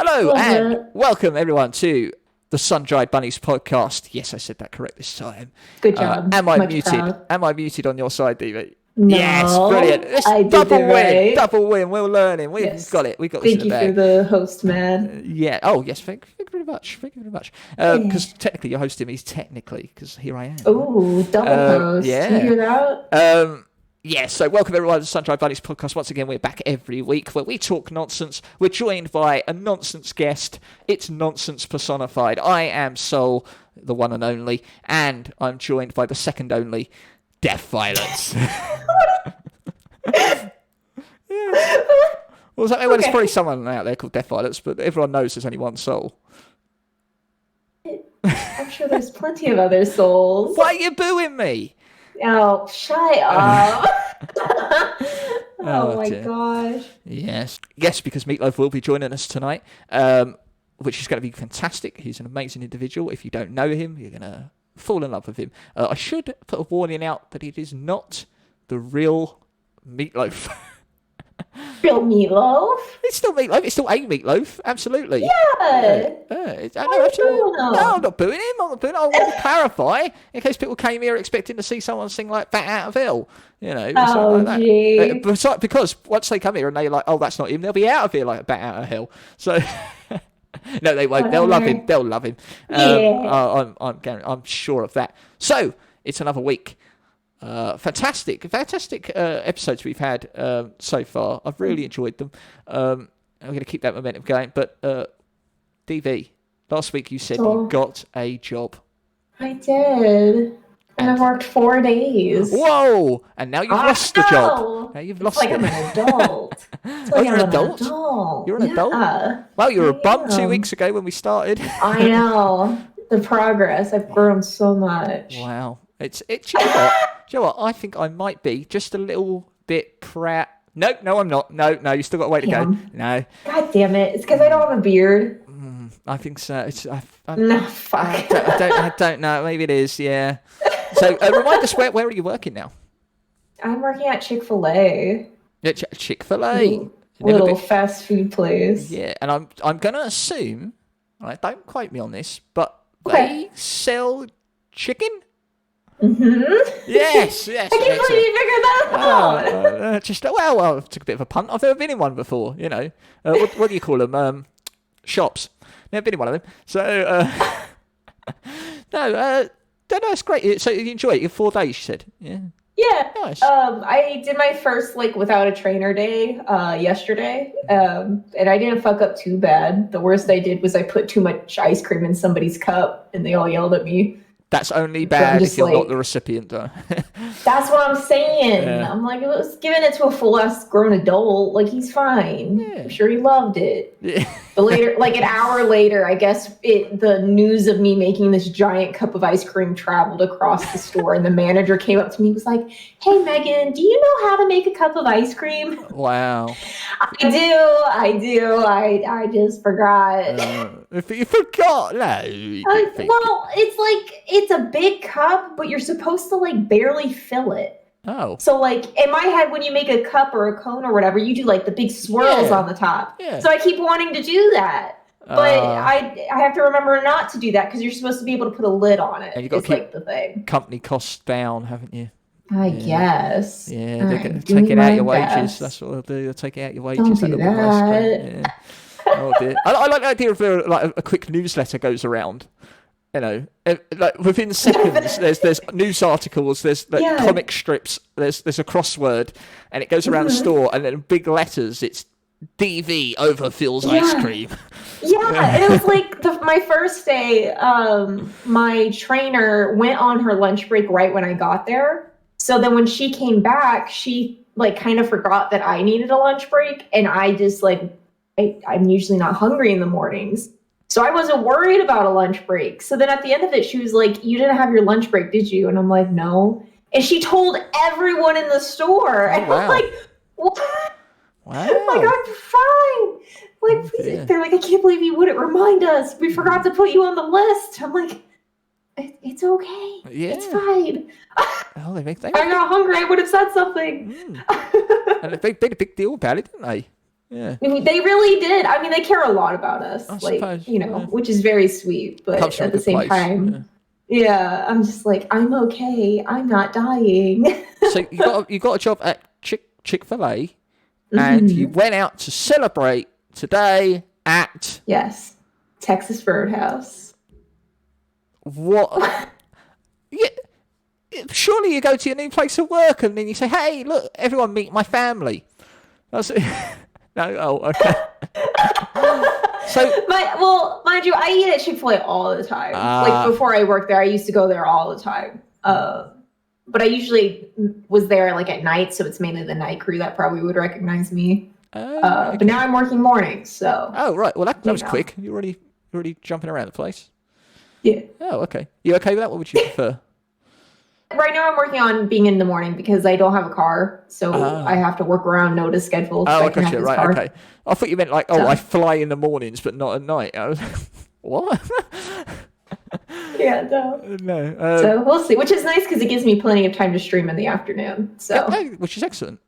Hello Love and it. welcome everyone to the Sun-Dried Bunnies Podcast. Yes, I said that correct this time. Good job. Am I Much muted? proud. Am I muted on your side, Diva? No, Yes, brilliant. It's I did double it win. right. Double win. We're learning. We've Yes. got it. We got this in Thank the you for bag. the host, man. Yeah. Oh, yes. Thank you very much. Thank you very much. Because technically you're hosting me. Technically, because here I am. Ooh, double host. yeah. You hear that? Yeah, so welcome everyone to the Sun-Dried Bunnies Podcast. Once again, we're back every week where we talk nonsense. We're joined by a nonsense guest. It's nonsense personified. I am Sol, the one and only, and I'm joined by the second only, Deaf Violence. Yeah. Well, well, there's probably someone out there called Deaf Violence, but everyone knows there's only one Sol. I'm sure there's plenty of other souls. Why are you booing me? Oh, shut up. Oh, my dear. gosh. Yes, because Meatloaf will be joining us tonight, which is going to be fantastic. He's an amazing individual. If you don't know him, you're going to fall in love with him. I should put a warning out that it is not the real Meatloaf. Real meatloaf? It's still Meatloaf. It's still a Meatloaf. Absolutely. Yeah. No, absolutely. No, I'm not booing him. I'm not booing him. I want to clarify in case people came here expecting to see someone sing like Bat Out of Hell. You know, Oh, like gee. that. Because once they come here and they're like, oh, that's not him, they'll be out of here like Bat Out of Hell. So, no, they won't. They'll love him. They'll love him. Yeah. I'm sure of that. So, it's another week. Fantastic episodes we've had so far. I've really enjoyed them. I'm going to keep that momentum going. But DV, last week you said you got a job. I did. And I've worked 4 days. Whoa! And now you've lost the job. Now you've lost it. it. Like I'm an adult. You're an adult? You're an adult? Well, you were a bum 2 weeks ago when we started. I know. The progress. I've grown so much. Wow. Do you know what? I think I might be just a little bit proud. No, I'm not. No, you still got a way to go. No. God damn it. It's because I don't have a beard. I think so. No, fuck. I don't know. Maybe it is, yeah. So remind us, where are you working now? I'm working at Chick-fil-A. Yeah, Chick-fil-A. Little fast food place. Yeah, and I'm going to assume, right, don't quote me on this, but Okay. they sell chicken? Mm-hmm. Yes. I can't believe you figured that out. I took a bit of a punt. I've never been in one before, you know. What do you call them? Shops. Never been in one of them. So, no, it's great. So you enjoy it? You're 4 days, you said? Yeah. Yeah. Nice. I did my first without a trainer day yesterday, and I didn't fuck up too bad. The worst I did was I put too much ice cream in somebody's cup, and they all yelled at me. That's only bad if you're not the recipient, though. That's what I'm saying. Yeah. I'm like, it was giving it to a full-ass grown adult. Like, he's fine. Yeah. I'm sure he loved it. Yeah. But later, like an hour later, I guess the news of me making this giant cup of ice cream traveled across the store, and the manager came up to me and was like, "Hey, Megan, do you know how to make a cup of ice cream?" Wow. I do. I just forgot. If you forgot, no. Well, it's a big cup, but you're supposed to like barely fill it. Oh. So like in my head, when you make a cup or a cone or whatever, you do like the big swirls on the top. Yeah. So I keep wanting to do that. But I have to remember not to do that because you're supposed to be able to put a lid on it. And you got to keep like the thing. Company costs down, haven't you? I guess. Yeah, they're going to take it out your wages. That's what they'll do. They'll take it out your wages. Don't do that. Oh dear. I like the idea of like a quick newsletter goes around. You know, like within seconds, there's news articles, there's comic strips, there's a crossword, and it goes around the store, and then in big letters, it's DV overfills ice cream. Yeah, and it was like my first day. My trainer went on her lunch break right when I got there. So then when she came back, she like kind of forgot that I needed a lunch break, and I just like I'm usually not hungry in the mornings. So I wasn't worried about a lunch break. So then at the end of it, she was like, "You didn't have your lunch break, did you?" And I'm like, "No." And she told everyone in the store. And I'm like, "What?" Wow. I'm like, "I'm fine." Like, please. They're like, "I can't believe you wouldn't remind us. We forgot to put you on the list." I'm like, "It's okay. Yeah. It's fine." Oh, they I got hungry. I would have said something. And they made a big deal about it, didn't they? Yeah. I mean, they really did. I mean, they care a lot about us, I suppose, which is very sweet. But at the same time, I'm just like, I'm okay. I'm not dying. So you got a job at Chick-fil-A, and you went out to celebrate today at Texas Roadhouse. What? Yeah. Surely you go to your new place of work and then you say, "Hey, look, everyone, meet my family." That's it. No, okay. So, mind you, I eat at Chick-fil-A all the time. Like before I worked there, I used to go there all the time. But I usually was there like at night, so it's mainly the night crew that probably would recognize me. Okay. But now I'm working mornings, so. Oh right, well that was quick. You're already jumping around the place. Yeah. Oh okay. You okay with that? What would you prefer? Right now I'm working on being in the morning because I don't have a car, so I have to work around Noah's schedule. Oh, I got you. Right, car. Okay. I thought you meant like, I fly in the mornings but not at night. I was what? Yeah, no. So we'll see, which is nice because it gives me plenty of time to stream in the afternoon. So which is excellent.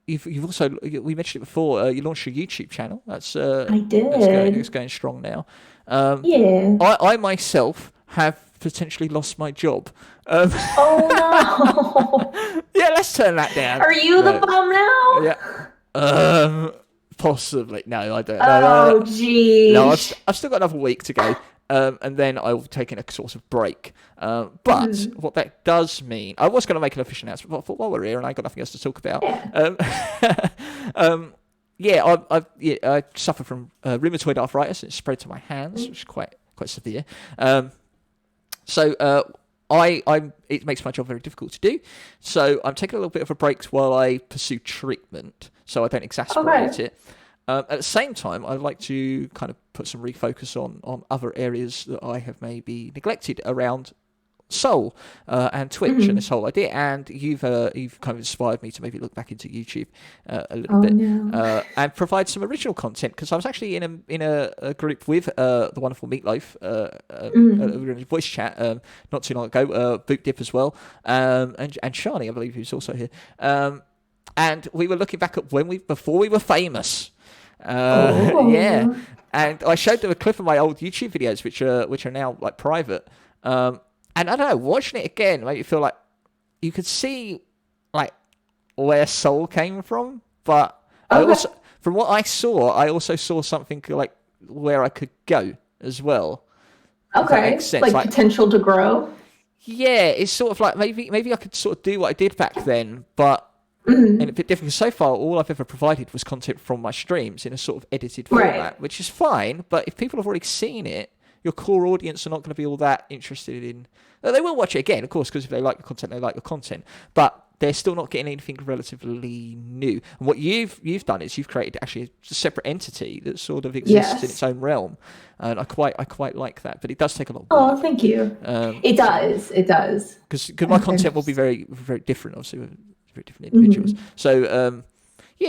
You've also, we mentioned it before, you launched your YouTube channel. That's I did. It's going strong now. I myself have potentially lost my job. Oh no! Yeah, let's turn that down. Are you the bum now? Yeah. Possibly. No, I don't. Oh, geez. No, I've still got another week to go. And then I'll take a sort of break. But what that does mean, I was going to make an official announcement, but I thought while we're here and I got nothing else to talk about. I suffer from rheumatoid arthritis. It spread to my hands, which is quite severe. It makes my job very difficult to do. So I'm taking a little bit of a break while I pursue treatment, so I don't exacerbate it. At the same time, I'd like to kind of put some refocus on other areas that I have maybe neglected around Soul and Twitch and this whole idea. And you've kind of inspired me to maybe look back into YouTube a little bit and provide some original content, because I was actually in a group with the wonderful Meatloaf, a voice chat not too long ago, Boot Dip as well, and Shani, I believe, who's also here. And we were looking back at before we were famous. Yeah, and I showed them a clip of my old YouTube videos, which are now like private. And I don't know, watching it again made me feel like you could see like where Soul came from, but from what I also saw something like where I could go as well. Okay, that makes sense. Like potential to grow. Yeah, it's sort of like maybe I could sort of do what I did back then, but in a bit different. So far, all I've ever provided was content from my streams in a sort of edited format, which is fine. But if people have already seen it, your core audience are not going to be all that interested in. They will watch it again, of course, because if they like your content, they like your content. But they're still not getting anything relatively new. And what you've done is you've created actually a separate entity that sort of exists in its own realm, and I quite like that. But it does take a lot of work. Oh, thank you. It does. Because my content will be very, very different, obviously, with very different individuals. So.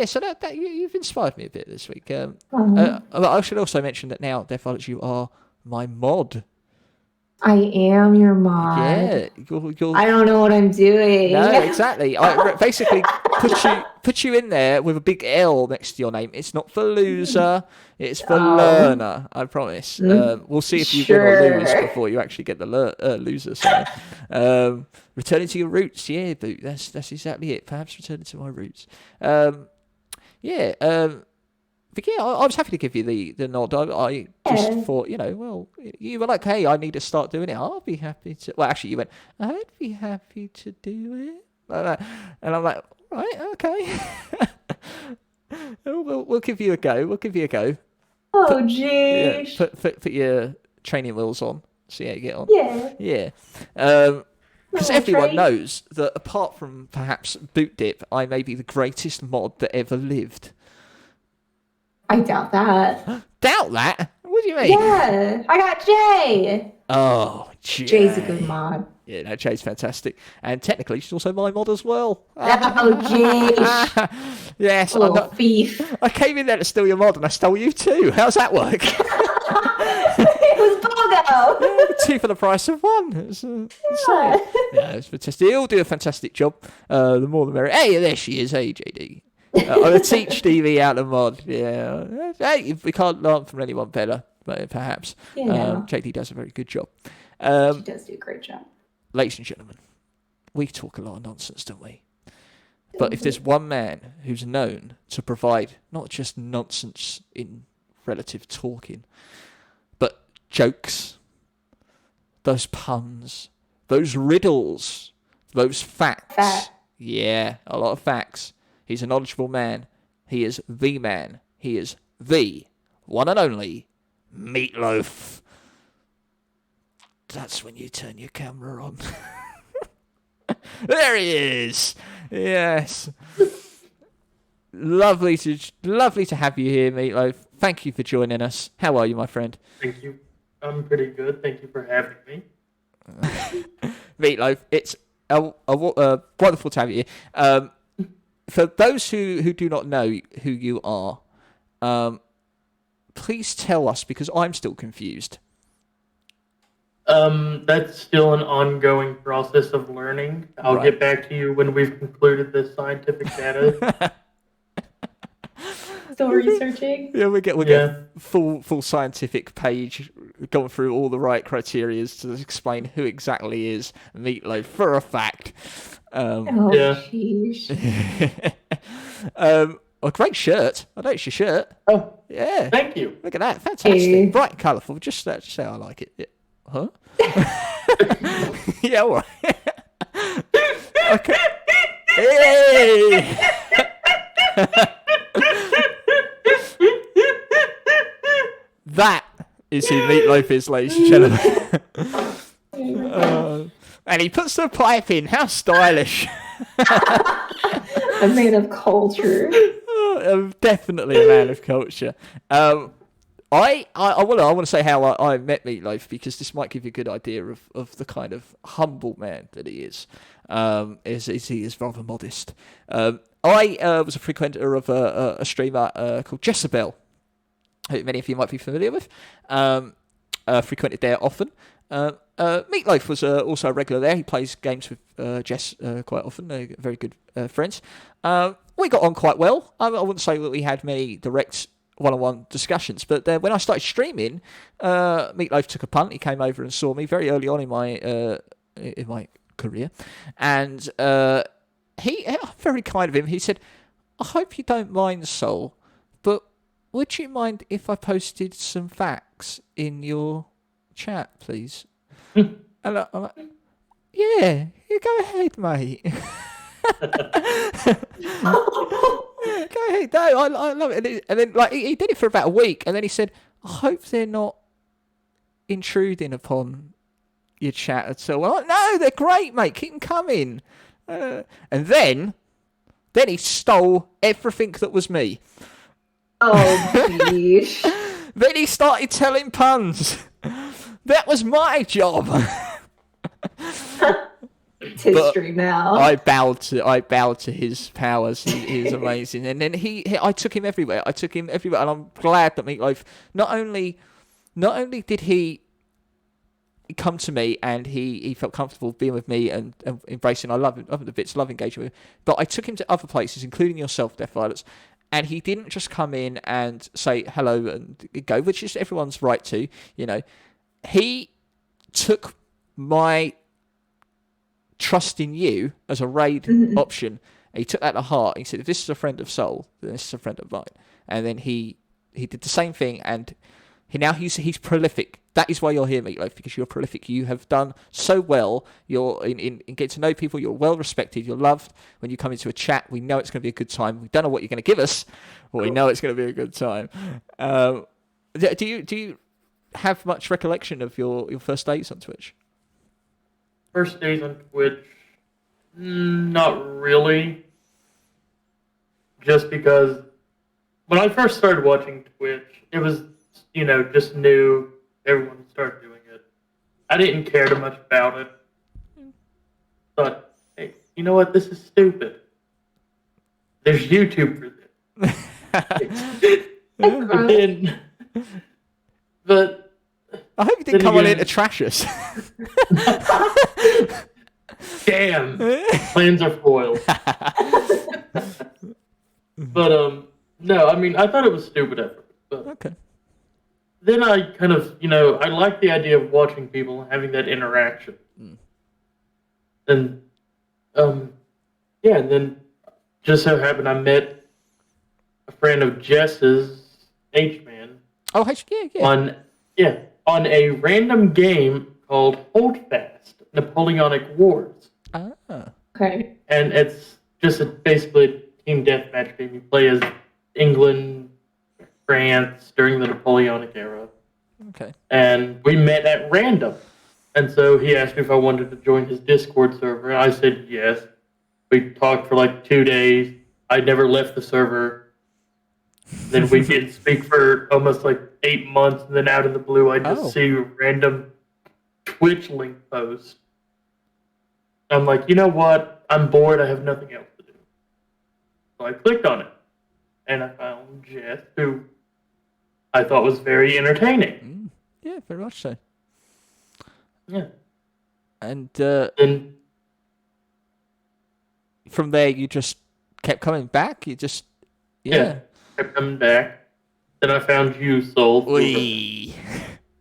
So that you've inspired me a bit this week. I should also mention that now, therefore, you are my mod. I am your mod. Yeah, I don't know what I'm doing. No, exactly. I basically put you in there with a big L next to your name. It's not for loser, it's for learner. I promise. We'll see if you win or lose before you actually get the loser. So, returning to your roots, yeah, Boot. That's exactly it. Perhaps returning to my roots. But yeah, I was happy to give you the nod. I just thought, you were like, hey, I need to start doing it. I'll be happy to. Well, actually, you went, I'd be happy to do it. And I'm like, right, okay. we'll give you a go. Oh, geez. Yeah, put your training wheels on. See how you get on. Yeah. Because everyone knows that apart from perhaps Boot Dip, I may be the greatest mod that ever lived. I doubt that. Doubt that? What do you mean? Yeah, I got Jay. Oh, Jay. Jay's a good mod. Yeah, no, Jay's fantastic. And technically, she's also my mod as well. Oh, Jay. Yes. Little thief. I came in there to steal your mod and I stole you too. How's that work? It was go. Two for the price of one. It's fantastic. They all do a fantastic job. The more the merrier. Hey, there she is. Hey, JD. I teach DV out of mod. Yeah. Hey, we can't learn from anyone better, but perhaps. JD does a very good job. She does do a great job. Ladies and gentlemen, we talk a lot of nonsense, don't we? But if there's one man who's known to provide not just nonsense in relative talking, but jokes, those puns, those riddles, those facts. Yeah, a lot of facts. He's a knowledgeable man. He is the man. He is the one and only Meatloaf. That's when you turn your camera on. There he is. Yes. Lovely to have you here, Meatloaf. Thank you for joining us. How are you, my friend? Thank you. I'm pretty good. Thank you for having me. Meatloaf, it's wonderful to have you here. For those who do not know who you are, please tell us, because I'm still confused. That's still an ongoing process of learning. I'll get back to you when we've concluded this scientific data. Still researching? Yeah, we get full scientific page going through all the right criteria to explain who exactly is Meatloaf for a fact. Sheesh. A great shirt. I noticed your shirt. Oh, yeah. Thank you. Look at that. Fantastic. Bright and colourful. Just say I like it. Yeah. Huh? Yeah, all right. Okay. Hey! That is who Meatloaf is, ladies and gentlemen. And he puts the pipe in. How stylish. A man of culture. Definitely a man of culture. I want to say how I met Meatloaf, because this might give you a good idea of the kind of humble man that he is. He is rather modest. I was a frequenter of a streamer called Jezebel, who many of you might be familiar with. Frequented there often. Meatloaf was also a regular there. He plays games with Jess quite often. They're very good friends. We got on quite well. I wouldn't say that we had many direct one-on-one discussions, but when I started streaming, Meatloaf took a punt. He came over and saw me very early on in my career, and he very kind of him. He said, "I hope you don't mind, Sol, but would you mind if I posted some facts in your chat, please?" And I'm like, "Yeah, you go ahead, mate." Go ahead. No, I love it. And then he did it for about a week, and then he said, "I hope they're not intruding upon your chat at all." I'm like, "No, they're great, mate. Keep them coming." And then he stole everything that was me. Oh, geez. Then he started telling puns. That was my job. It's history now. I bowed to his powers. He was amazing. And then I took him everywhere. And I'm glad that Meatloaf not only did he come to me and he felt comfortable being with me and embracing. I love the bits, love engaging with him. But I took him to other places, including yourself, Death Violets. And he didn't just come in and say hello and go, which is everyone's right to, you know. He took my trust in you as a raid option. And he took that to heart. He said, "If this is a friend of Sol, then this is a friend of mine." And then he did the same thing, and he's prolific. That is why you're here, Meatloaf, because you're prolific. You have done so well. You're in getting to know people. You're well respected. You're loved. When you come into a chat, we know it's going to be a good time. We don't know what you're going to give us, but we know it's going to be a good time. Do you have much recollection of your first days on Twitch? First days on Twitch, not really. Just because when I first started watching Twitch, it was, just new. Everyone started doing it. I didn't care too much about it. Thought, hey, you know what? This is stupid. There's YouTube for this. But I hope you didn't come on in to trash us. Damn, plans are foiled. But no, I mean, I thought it was stupid at first. But Okay. then I kind of, I like the idea of watching people and having that interaction. And and then just so happened I met a friend of Jess's, H-Man. Oh, yeah. On a random game called Holdfast, Napoleonic Wars. Ah. Okay. And it's just basically a team deathmatch game. You play as England, France during the Napoleonic era. Okay. And we met at random. And so he asked me if I wanted to join his Discord server, and I said yes. We talked for like 2 days. I never left the server. Then we didn't speak for almost like 8 months, and then out of the blue, I just see a random Twitch link post. I'm like, you know what? I'm bored. I have nothing else to do. So I clicked on it, and I found Jess, who I thought was very entertaining. Yeah, very much so. Yeah. And And from there, you just kept coming back? You just... Yeah. Kept coming back. Then I found you, Soul. Wee.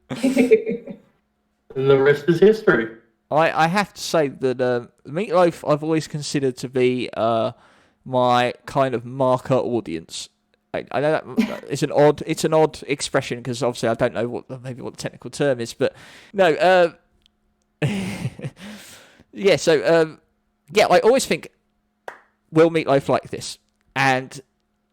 And the rest is history. I have to say that Meatloaf I've always considered to be my kind of marker audience. I know that it's an odd expression because obviously I don't know what the technical term is, but no. Yeah. So I always think, will Meatloaf like this? And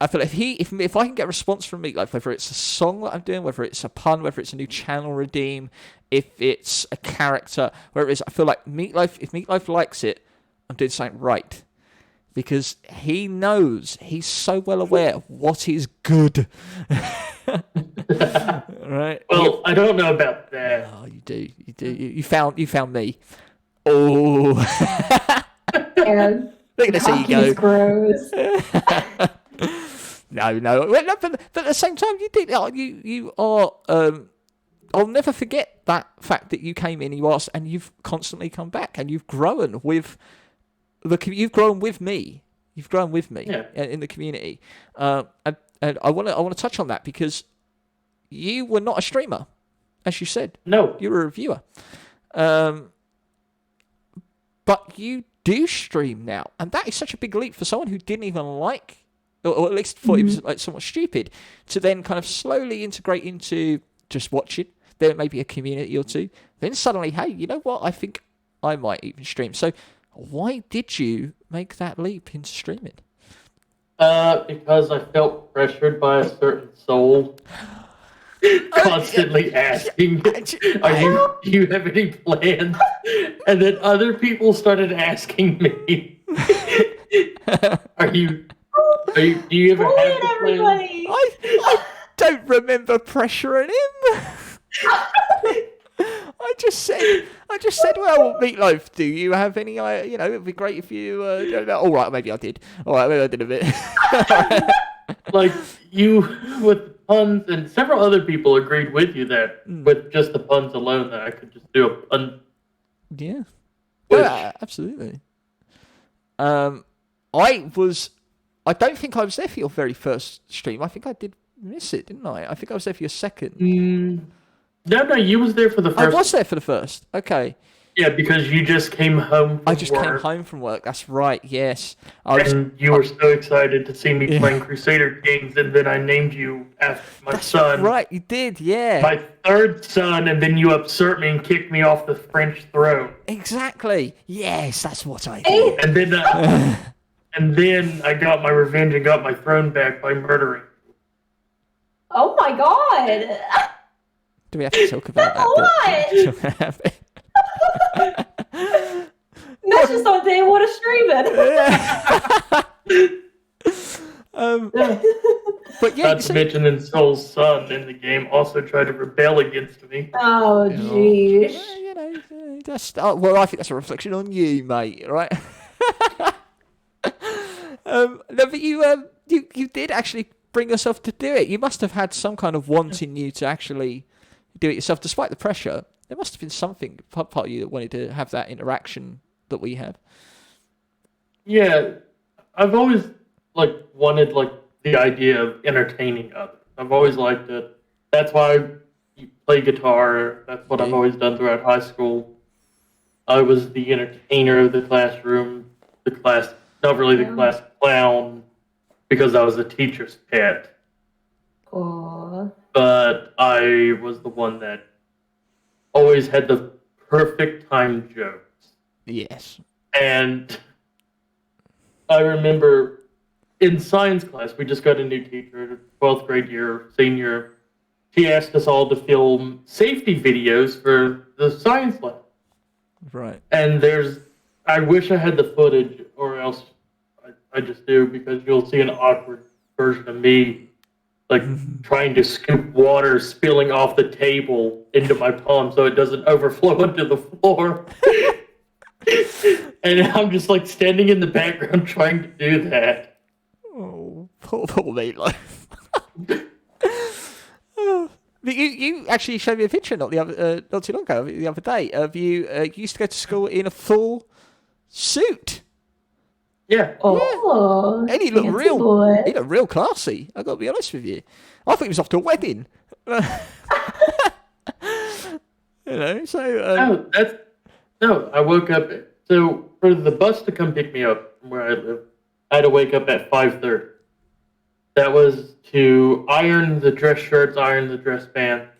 I feel like if I can get a response from Meatloaf, whether it's a song that I'm doing, whether it's a pun, whether it's a new channel redeem, if it's a character, wherever it is, I feel like if Meatloaf likes it, I'm doing something right. Because he knows, he's so well aware of what is good. Right? Well, I don't know about that. Oh, you do. You found me. Oh. And Look at this ego. gross. No. But at the same time, you are. I'll never forget that fact that you came in, and you've constantly come back, and you've grown with you've grown with me. You've grown with me in the community, and I want to touch on that because you were not a streamer, as you said. No, you were a reviewer, but you do stream now, and that is such a big leap for someone who didn't even like, or at least thought it was like somewhat stupid, to then kind of slowly integrate into just watching. There may be a community or two. Then suddenly, hey, you know what? I think I might even stream. So why did you make that leap into streaming? Because I felt pressured by a certain soul constantly asking, do you have any plans? And then other people started asking me, do you ever have the plans? I don't remember pressuring him. I just said, well, Meatloaf, do you have any, it'd be great if you, all right, maybe I did. All right, maybe I did a bit. Like, you, with puns, and several other people agreed with you that with just the puns alone that I could just do a pun. Yeah. Which, absolutely. I don't think I was there for your very first stream. I think I did miss it, didn't I? I think I was there for your second. No, you was there for the first. I was there for the first. Okay. Yeah, because you just came home from came home from work. That's right, yes. You were so excited to see me playing Crusader Kings, and then I named you after my son. Right, you did, yeah. My third son, and then you usurped me and kicked me off the French throne. Exactly. Yes, that's what I did. And then I got my revenge and got my throne back by murdering. Oh my god! Do we have to talk about that? That's just on day one of streaming. But yeah, not to mention that Soul's son in the game also tried to rebel against me. Oh, jeez. Well, I think that's a reflection on you, mate. Right? No, but you did actually bring yourself to do it. You must have had some kind of want in you to actually do it yourself. Despite the pressure, there must have been something part of you that wanted to have that interaction that we have. Yeah, I've always wanted the idea of entertaining others. I've always liked it. That's why I play guitar. That's what I've always done throughout high school. I was the entertainer of the classroom, not really the class clown, because I was a teacher's pet. Aww. But I was the one that always had the perfect time jokes. Yes. And I remember in science class, we just got a new teacher, 12th grade year, senior. She asked us all to film safety videos for the science lab. Right. And I wish I had the footage, or else I just do, because you'll see an awkward version of me, trying to scoop water spilling off the table into my palm so it doesn't overflow onto the floor. And I'm just standing in the background trying to do that. Oh, poor Meatloaf. But you actually showed me a picture not too long ago, the other day, of you used to go to school in a full suit. Yeah. Oh, and he looked real classy. I got to be honest with you. I thought he was off to a wedding. No, I woke up. So for the bus to come pick me up from where I live, I had to wake up at 5:30. That was to iron the dress shirts, iron the dress pants,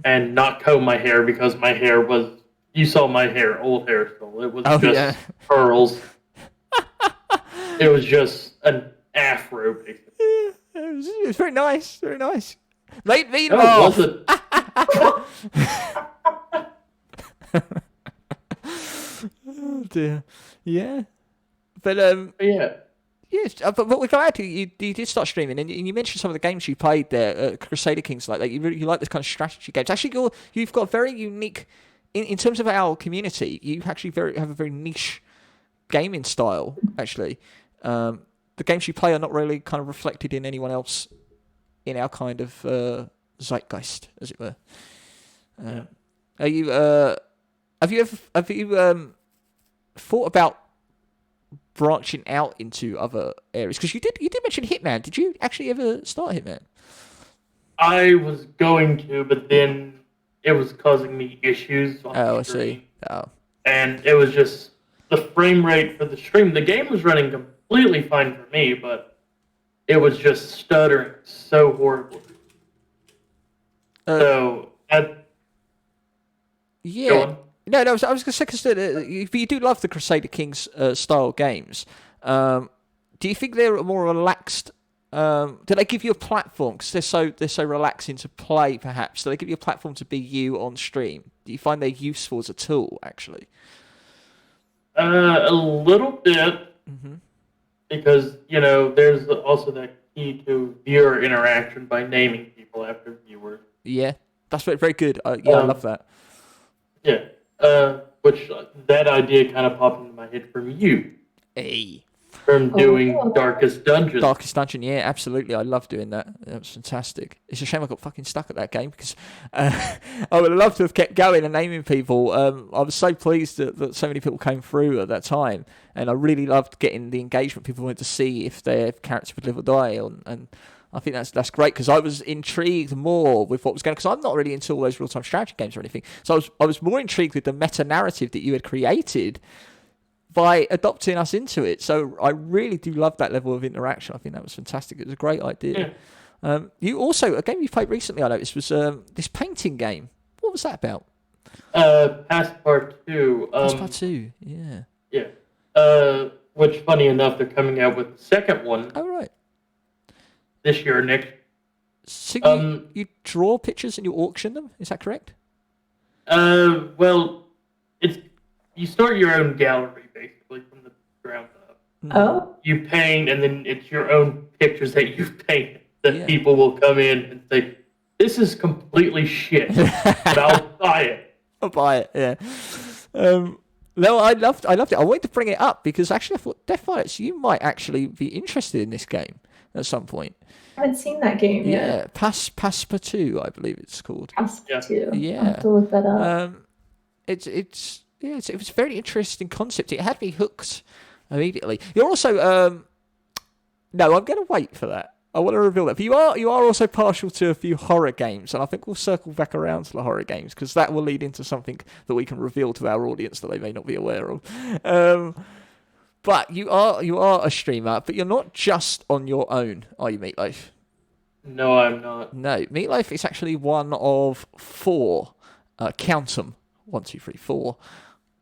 and not comb my hair, because my hair was, you saw my hair, old hair still. It was curls. It was just an afro, basically. It was very nice, very nice. Made me laugh. Oh dear. Yeah. But yeah. Yes, but we're glad you did start streaming, and you mentioned some of the games you played there, Crusader Kings, like that. You like this kind of strategy games. Actually, you've got very unique in terms of our community. You actually have a very niche gaming style. Actually, the games you play are not really kind of reflected in anyone else in our kind of zeitgeist, as it were. Are you? Have you thought about branching out into other areas? Because you did mention Hitman. Did you actually ever start Hitman? I was going to, but then it was causing me issues on the stream. I see. Oh. And it was just the frame rate for the stream. The game was running completely fine for me, but it was just stuttering so horribly. Yeah. No, I was going to say, because you do love the Crusader Kings style games. Do you think they're more relaxed? Do they give you a platform, because they're so relaxing to play? Perhaps do they give you a platform to be you on stream? Do you find they're useful as a tool, actually? A little bit, because there's also that key to viewer interaction by naming people after viewers. Yeah, that's very good. I love that. Yeah. Which that idea kind of popped into my head from you. Hey. From doing Darkest Dungeon. Darkest Dungeon, yeah, absolutely. I love doing that. That was fantastic. It's a shame I got fucking stuck at that game, because I would have loved to have kept going and naming people. I was so pleased that so many people came through at that time, and I really loved getting the engagement. People wanted to see if their character would live or die, and I think that's great, because I was intrigued more with what was going on, because I'm not really into all those real-time strategy games or anything. So I was more intrigued with the meta-narrative that you had created by adopting us into it. So I really do love that level of interaction. I think that was fantastic. It was a great idea. Yeah. You also, a game you played recently, I noticed, was this painting game. What was that about? Passport 2. Passport 2, yeah. Yeah. Which, funny enough, they're coming out with the second one. Oh, right. This year, next. So you draw pictures and you auction them? Is that correct? Well, you start your own gallery, basically, from the ground up. Oh. You paint, and then it's your own pictures that you've painted that people will come in and say, this is completely shit, but I'll buy it. I'll buy it, yeah. No, I loved it. I wanted to bring it up because actually I thought, Death Violets, you might actually be interested in this game at some point. I haven't seen that game yet. Yeah, Passepartout, I believe it's called. Passepartout. Yeah. I'll have to look that up. It was a very interesting concept. It had me hooked immediately. You're also no, I'm going to wait for that. I want to reveal that. But you are also partial to a few horror games, and I think we'll circle back around to the horror games because that will lead into something that we can reveal to our audience that they may not be aware of. But you are a streamer, but you're not just on your own, are you, Meatloaf? No, I'm not. No, Meatloaf is actually one of 4, count them, 1, 2, 3, 4,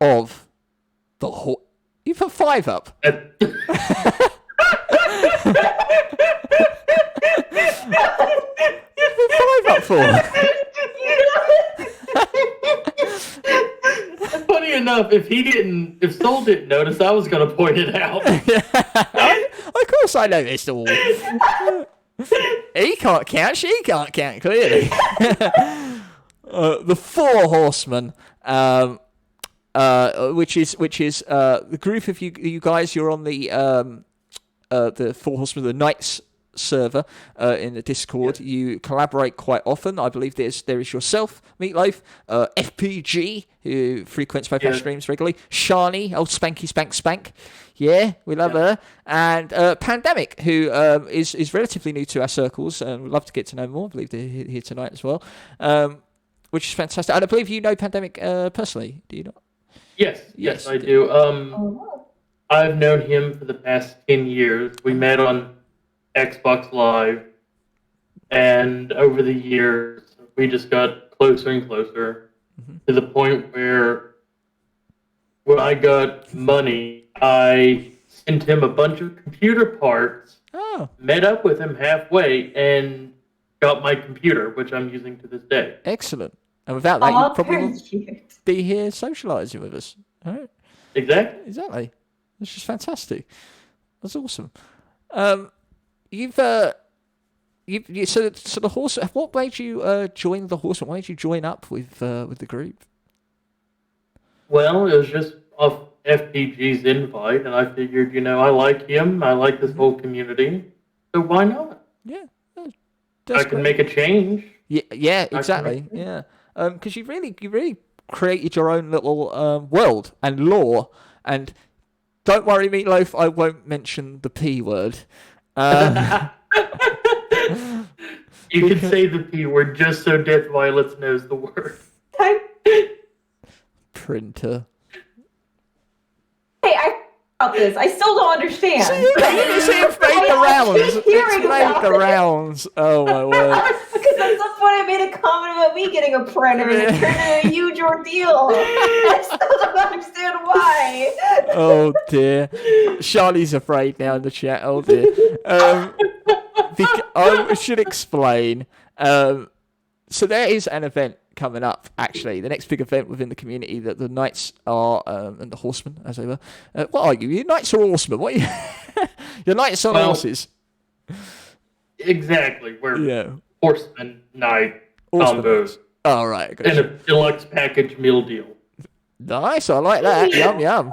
of the You put 5 up. You put 5 up for. Funny enough, if Sol didn't notice, I was going to point it out. Of course I noticed all. He can't count, she can't count, clearly. The 4 horsemen, which is the group of you guys. You're on the 4 horsemen, the knights server in the Discord. Yeah. You collaborate quite often. I believe there is yourself, Meatloaf, FPG, who frequents both our streams regularly, Shani, old Spanky Spank, yeah, we love her, and Pandemic, who is relatively new to our circles, and we'd love to get to know more. I believe they're here tonight as well, which is fantastic. And I believe you know Pandemic personally, do you not? Yes, I do. I've known him for the past 10 years. We met on Xbox Live, and over the years, we just got closer and closer to the point where when I got money, I sent him a bunch of computer parts, met up with him halfway, and got my computer, which I'm using to this day. Excellent. And without that, you probably wouldn't be here socialising with us. All right? Exactly. It's just fantastic. That's awesome. So the horse. What made you join the horseman? Why did you join up with the group? Well, it was just off FPG's invite, and I figured, I like him. I like this whole community, so why not? Yeah, I can make a change. Yeah, exactly. Yeah, because you really created your own little world and lore. And don't worry, Meatloaf, I won't mention the P word. You can say the P word just so Death Violets knows the word. Printer. Hey, I about this. I still don't understand. It's made the rounds. It's made the rounds. Oh my word. Because at some point I made a comment about me getting a printer and it turned into a huge ordeal. I still don't understand why. Oh dear. Charlie's afraid now in the chat. Oh dear. I should explain. So there is an event coming up, actually. The next big event within the community that the knights are, and the horsemen, as they were. What are you? You're knights or horsemen? What are you? You're knights on horses. Exactly. We're horsemen, knight, combos. Oh, right. And a deluxe package meal deal. Nice. I like that. Yum.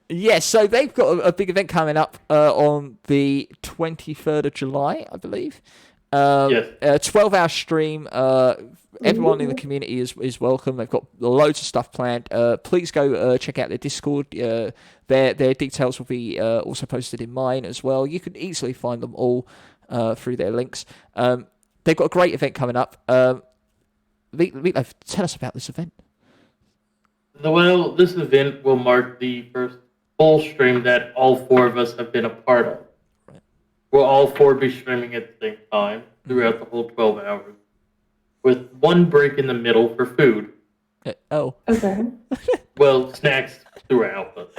Yes, so they've got a big event coming up on the 23rd of July, I believe. Yes. 12-hour stream. Everyone in the community is welcome. They've got loads of stuff planned. Please go check out their Discord. Their details will be also posted in mine as well. You can easily find them all through their links. They've got a great event coming up. Meatloaf, tell us about this event. Well, this event will mark the first full stream that all 4 of us have been a part of. Right. We'll all 4 be streaming at the same time throughout the whole 12 hours, with 1 break in the middle for food. Okay. Well, snacks throughout. But...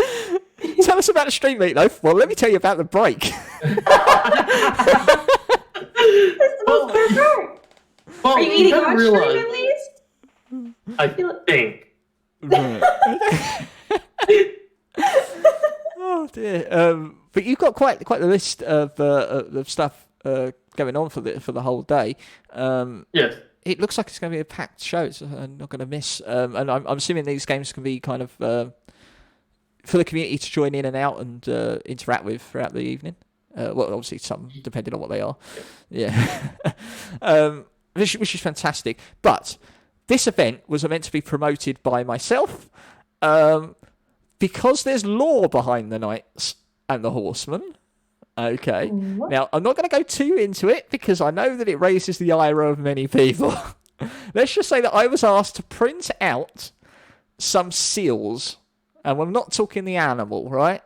Tell us about the stream, Meatloaf. Well, let me tell you about the break. That's the most fair part. Well, are you eating on stream at least? I think. Right. Oh dear. But you've got quite the list of stuff going on for the whole day. Yes. It looks like it's going to be a packed show, so I'm not going to miss. And I'm assuming these games can be kind of for the community to join in and out and interact with throughout the evening. Well, obviously some, depending on what they are. Yeah. Which is fantastic. But this event was meant to be promoted by myself, because there's lore behind the Knights and the Horsemen. Okay. What? Now, I'm not going to go too into it because I know that it raises the ire of many people. Let's just say that I was asked to print out some seals. And we're not talking the animal, right?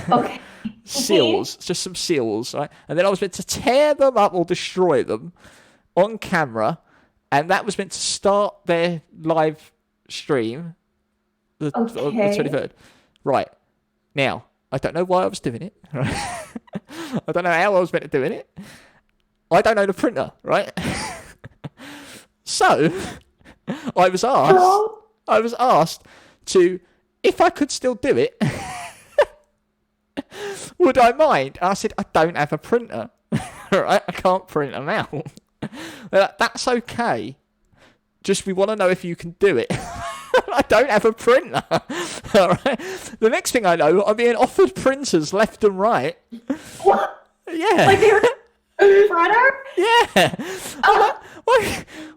Okay. Seals. Just some seals, right? And then I was meant to tear them up or destroy them on camera. And that was meant to start their live stream the 23rd. Right. Now, I don't know why I was doing it. Right? I don't know how I was meant to doing it. I don't know the printer, right? So, I was asked to, if I could still do it, would I mind? And I said, I don't have a printer. Right? I can't print them out. That's okay. Just we want to know if you can do it. I don't have a printer. All right. The next thing I know, I'm being offered printers left and right. What? Yeah. Like they're a printer? Yeah.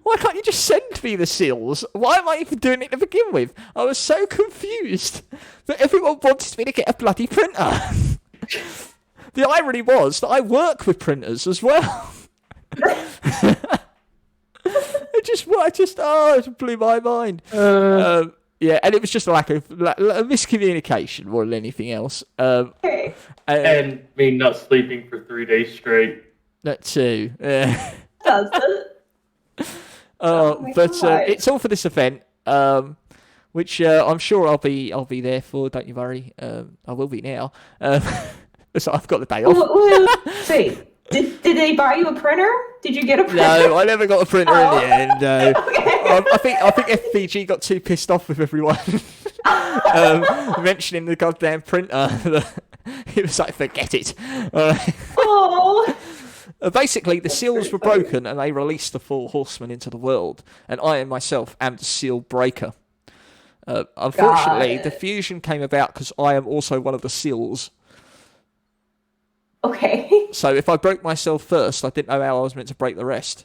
Why can't you just send me the seals? Why am I even doing it to begin with? I was so confused that everyone wanted me to get a bloody printer. The irony was that I work with printers as well. It blew my mind. Yeah, and it was just a lack of a miscommunication more than anything else. Okay. And me not sleeping for 3 days straight. That too. Yeah. Does it? But it's all for this event, which I'm sure I'll be there for. Don't you worry. I will be now. So I've got the day off. Wait. Did they buy you a printer? Did you get a printer? No, I never got a printer in the end. Okay. I think FBG got too pissed off with everyone mentioning the goddamn printer. He was like, forget it. Oh. Basically, the seals were broken and they released the 4 horsemen into the world. And I myself am the seal breaker. Unfortunately, the fusion came about because I am also one of the seals. Okay. So if I broke myself first, I didn't know how I was meant to break the rest.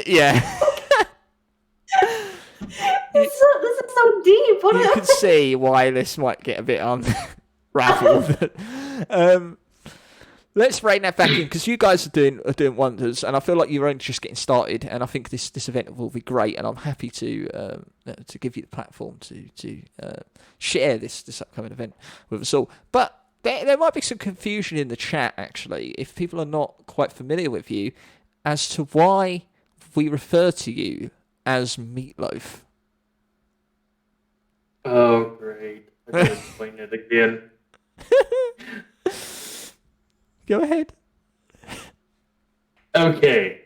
Yeah. This is so deep. You can see why this might get a bit unraveled. Let's rein that back in because you guys are doing wonders, and I feel like you're only just getting started. And I think this event will be great, and I'm happy to give you the platform to share this upcoming event with us all. But there might be some confusion in the chat actually, if people are not quite familiar with you, as to why we refer to you as Meatloaf. Oh, great. I gotta explain it again. Go ahead. Okay.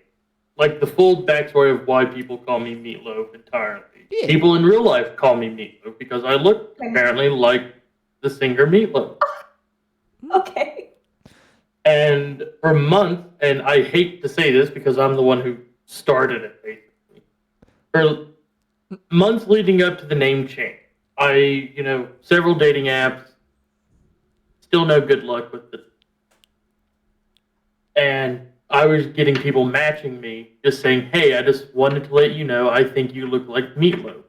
Like the full backstory of why people call me Meatloaf entirely. Yeah. People in real life call me Meatloaf because I look apparently like the singer Meatloaf. Okay. And for months, and I hate to say this because I'm the one who started it, basically. For months leading up to the name change, several dating apps, still no good luck with it. And I was getting people matching me, just saying, hey, I just wanted to let you know I think you look like Meatloaf,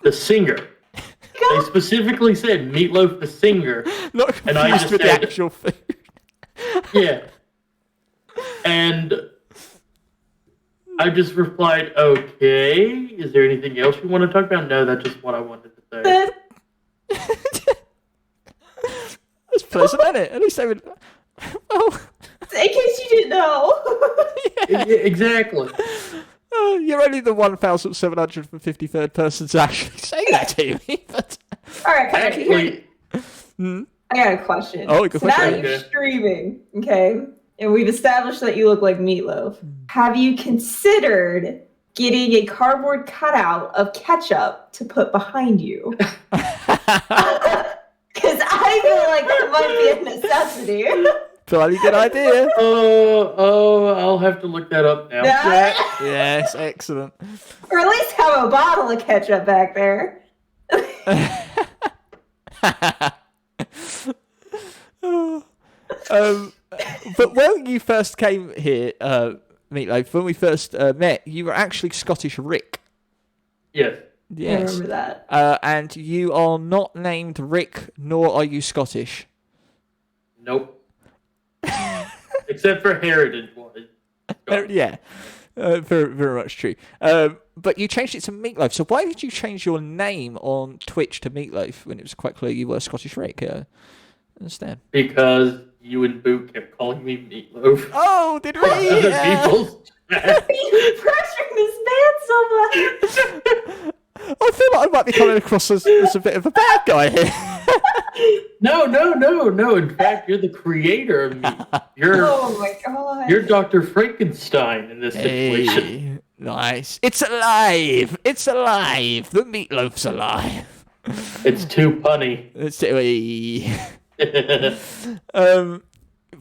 the singer. They specifically said Meatloaf the singer. Not confused and I just with said, the actual food. Yeah. And I just replied, okay, is there anything else you want to talk about? No, that's just what I wanted to say. That's pleasant, isn't it? At least they would... Well... In case you didn't know. Yeah, exactly. You're only the 1,753rd person to actually say that to me. But... All right, actually, I got a question. Oh, good so now question. that you're streaming, okay, and we've established that you look like Meatloaf, have you considered getting a cardboard cutout of ketchup to put behind you? Because I feel like that might be a necessity. Bloody good idea. Oh, I'll have to look that up now. Yes, excellent. Or at least have a bottle of ketchup back there. But when you first came here, Meatloaf, when we first met, you were actually Scottish Rick. Yes. Yes. I remember that. And you are not named Rick, nor are you Scottish. Nope. Except for heritage-wise. Yeah. Very, very much true. But you changed it to Meatloaf. So why did you change your name on Twitch to Meatloaf when it was quite clear you were Scottish Rick? I understand. Because you and Boo kept calling me Meatloaf. Oh, did we? Other people's chat. You're pressuring this man so much. I feel like I might be coming across as a bit of a bad guy here. No. In fact, you're the creator of me. Oh my god. You're Dr. Frankenstein in this situation. Hey, nice. It's alive. It's alive. The meatloaf's alive. It's too punny.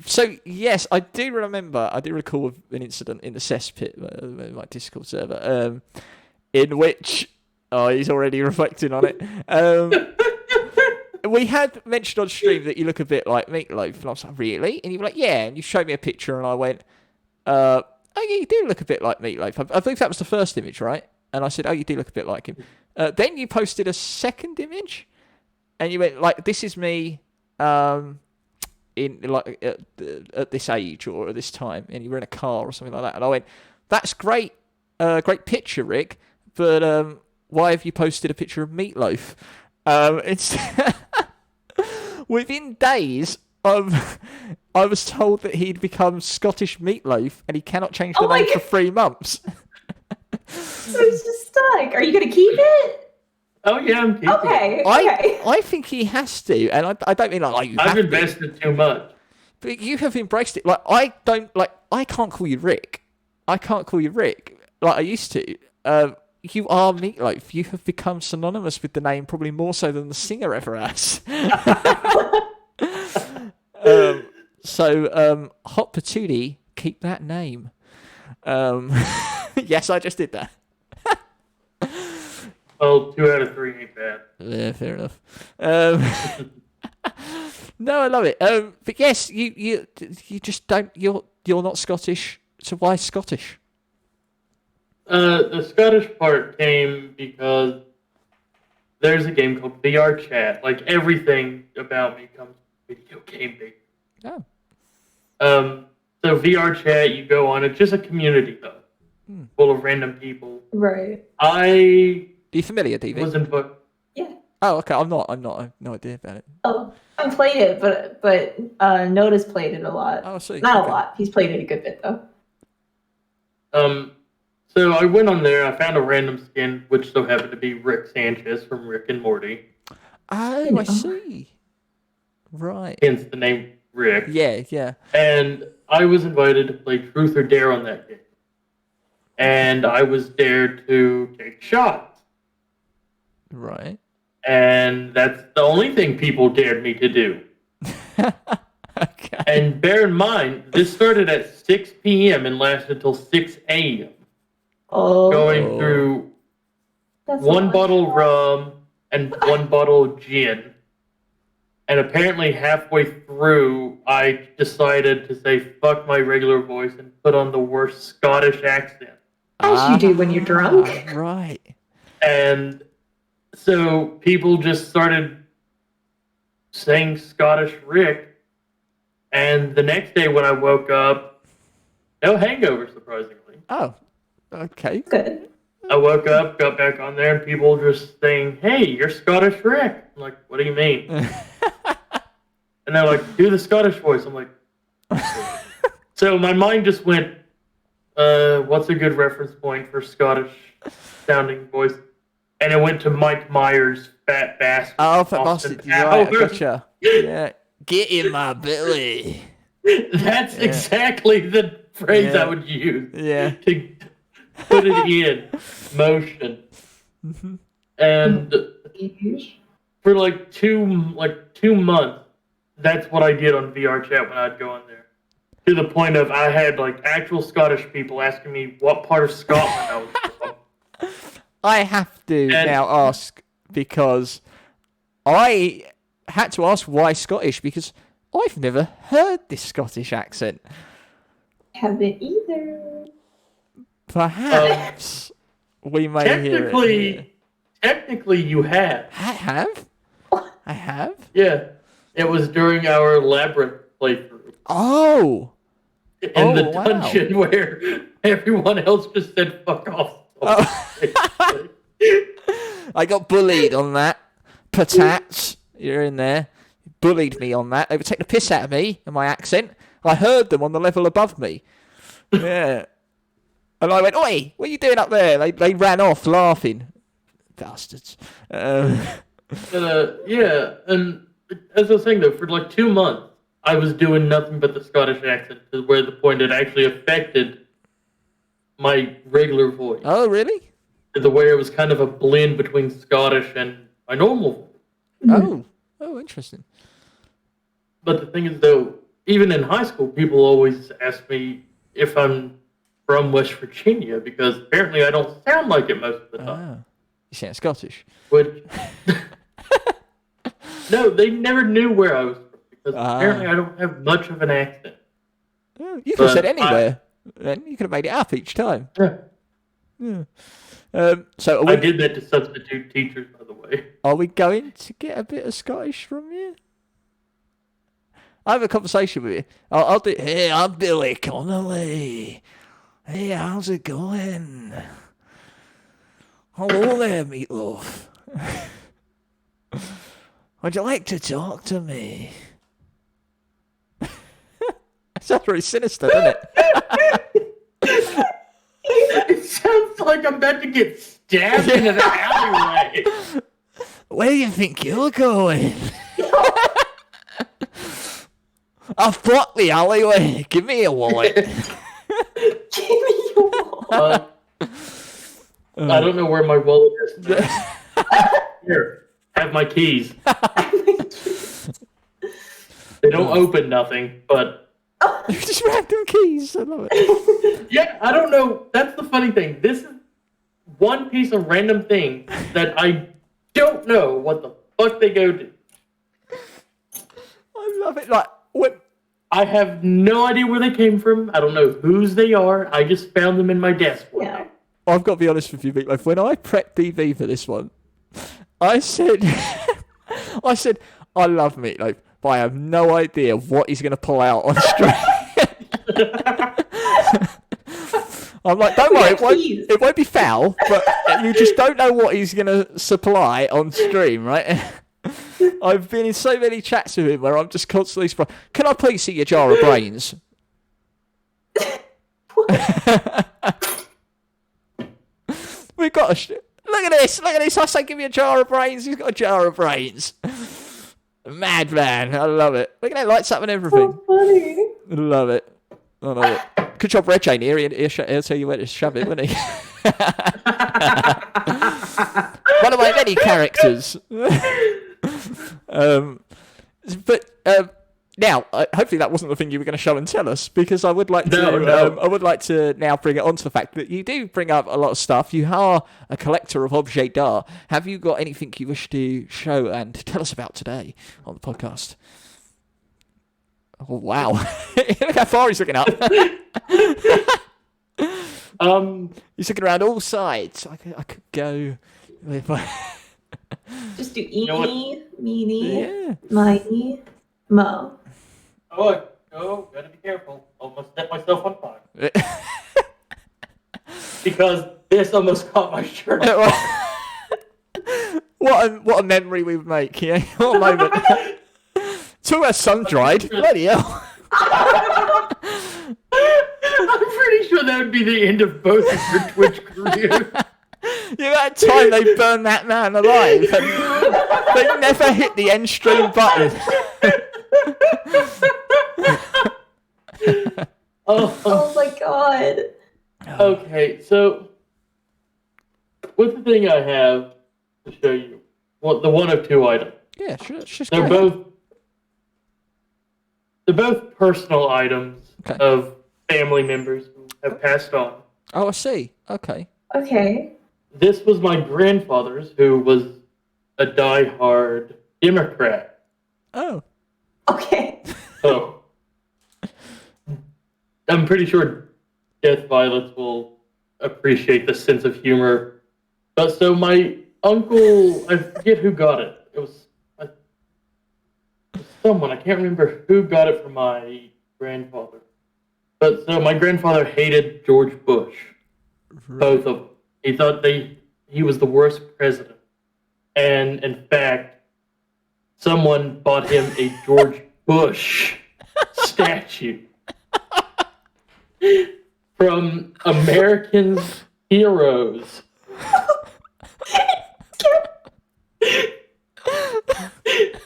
So yes, I do recall an incident in the cesspit, my Discord server, in which he's already reflecting on it. We had mentioned on stream that you look a bit like Meatloaf, and I was like, really? And you were like, yeah. And you showed me a picture, and I went, oh yeah, you do look a bit like Meatloaf. I believe that was the first image, right? And I said, oh, you do look a bit like him. Then you posted a second image, and you went like, this is me, in like at this age or at this time, and you were in a car or something like that. And I went, that's great, great picture, Rick. But why have you posted a picture of Meatloaf? It's within days, I was told that he'd become Scottish Meatloaf, and he cannot change the name for 3 months. So he's just stuck. Are you going to keep it? Oh yeah, I'm keeping it. Okay. I think he has to, and I don't mean like you I've have invested too much. But you have embraced it. Like I can't call you Rick. I can't call you Rick like I used to. You are Meatloaf. You have become synonymous with the name, probably more so than the singer ever has. So, Hot Patootie, keep that name. Yes, I just did that. Well, 2 out of 3 ain't bad. Yeah, fair enough. No, I love it. But yes, you just don't. You're not Scottish. So why Scottish? The Scottish part came because there's a game called VR Chat. Like, everything about me comes from video game based. Oh. So VR Chat, you go on. It's just a community hub full of random people. Right. Are you familiar, DV? Wasn't but Yeah. Oh, okay. I'm not. I have no idea about it. Oh, I haven't played it, but Noda's played it a lot. Oh, I see. Not a lot. He's played it a good bit though. So I went on there. I found a random skin, which so happened to be Rick Sanchez from Rick and Morty. Oh, I see. Right. Hence the name Rick. Yeah. And I was invited to play Truth or Dare on that game. And I was dared to take shots. Right. And that's the only thing people dared me to do. Okay. And bear in mind, this started at 6 p.m. and lasted until 6 a.m. Oh. Going through That's one a lot. bottle rum and one bottle of gin. And apparently halfway through, I decided to say fuck my regular voice and put on the worst Scottish accent. As you do when you're drunk. Right. And so people just started saying Scottish Rick. And the next day when I woke up, no hangover, surprisingly. Oh, okay. Good. I woke up, got back on there, and people were just saying, hey, you're Scottish Rick. I'm like, what do you mean? And they're like, do the Scottish voice. I'm like, so my mind just went, what's a good reference point for Scottish sounding voice? And it went to Mike Myers' Fat Bastard. Oh, Fat Austin Bastard. Right, Powers. gotcha. Yeah. Get in my belly. That's exactly the phrase Yeah. I would use Yeah. to put it in motion. Mm-hmm. And for like two months, that's what I did on VR Chat when I'd go on there. To the point of I had like actual Scottish people asking me what part of Scotland I was from. I have to now ask because I had to ask why Scottish, because I've never heard this Scottish accent. Haven't either. Perhaps we may hear it. Technically, you have. I have? I have? Yeah. It was during our Labyrinth playthrough. Oh! In the dungeon where everyone else just said, fuck off. Oh. I got bullied on that. Patats, you're in there. You bullied me on that. They would take the piss out of me and my accent. I heard them on the level above me. Yeah. And I went, oi, what are you doing up there? They ran off laughing. Bastards. Yeah, and as I was saying though, for like 2 months, I was doing nothing but the Scottish accent to where the point it actually affected my regular voice. Oh, really? To the where it was kind of a blend between Scottish and my normal voice. Oh, interesting. But the thing is though, even in high school, people always ask me if I'm from West Virginia because apparently I don't sound like it most of the time. You sound Scottish. Which, no, they never knew where I was from because apparently I don't have much of an accent. You could have said anywhere. Then you could have made it up each time. Yeah. So I did that to substitute teachers, by the way. Are we going to get a bit of Scottish from you? I have a conversation with you. I'll do. Hey, I'm Billy Connolly. Hey, how's it going? Hello there, Meatloaf. Would you like to talk to me? That sounds really sinister, doesn't it? It sounds like I'm about to get stabbed in an alleyway. Where do you think you're going? I've blocked the alleyway. Give me a wallet. Give me your wallet. I don't know where my wallet is. Here, have my keys. They don't open nothing, but... Just random keys. I love it. Yeah, I don't know. That's the funny thing. This is one piece of random thing that I don't know what the fuck they go to. I love it. Like, when... I have no idea where they came from. I don't know whose they are. I just found them in my desk one day. I've got to be honest with you, Meatloaf. When I prepped DV for this one, I said, I love Meatloaf, but I have no idea what he's going to pull out on stream. I'm like, don't worry, it won't be foul, but you just don't know what he's going to supply on stream, right? I've been in so many chats with him where I'm just constantly surprised. Can I please see your jar of brains? We've got a... Look at this. I say give me a jar of brains. He's got a jar of brains. Madman. I love it. Look at that. Lights up and everything. So funny. I love it. Good job, Red Jane here. He'll tell you where to shove it, wouldn't he? One of my many characters. Now, hopefully that wasn't the thing you were going to show and tell us, because I would like to now bring it on to the fact that you do bring up a lot of stuff. You are a collector of objets d'art. Have you got anything you wish to show and tell us about today on the podcast? Oh, wow. Look how far he's looking up. He's looking around all sides. I could go with my... Just do eeny, meeny, yeah. miny, mo. Oh, gotta be careful. Almost set myself on fire. Because this almost caught my shirt. What a memory we would make, yeah? What a moment. Talk about Sun-Dried. Bloody hell. I'm pretty sure that would be the end of both of your Twitch careers. The amount of time they burned that man alive, and they never hit the end stream button. Oh my god. Okay, so with the thing I have to show you, the one of two items. Yeah, sure. They're both personal items Okay. of family members who have passed on. Oh, I see. Okay. Okay. This was my grandfather's, who was a die-hard Democrat. Oh. Okay. So, I'm pretty sure Death Violets will appreciate the sense of humor. But so my uncle, I forget who got it. It was someone. I can't remember who got it from my grandfather. But so my grandfather hated George Bush. Both of them. He thought he was the worst president. And in fact, someone bought him a George Bush statue from Americans Heroes.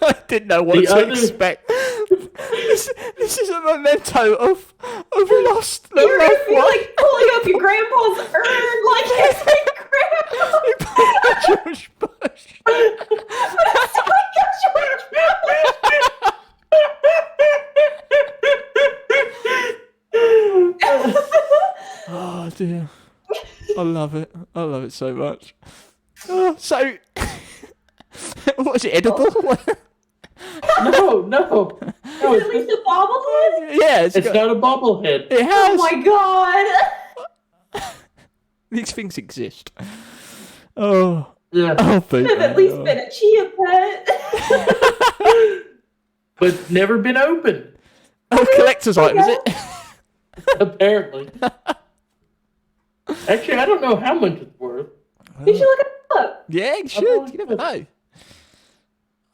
I didn't know what to expect. This is a memento of lost love. You're gonna be like pulling up your grandpa's urn like it's like grandpa. George Bush. It's like George Oh dear. I love it. I love it so much. Oh, so, what is it, edible? No. Is it at least a bobblehead? Yeah, It's not a bobblehead. It has. Oh my god. These things exist. Oh. Yeah. Oh, Could have at least been a chia pet. But never been opened. Oh, collector's item, is it? Apparently. Actually, I don't know how much it's worth. You should look it up. Yeah, you should. You never know.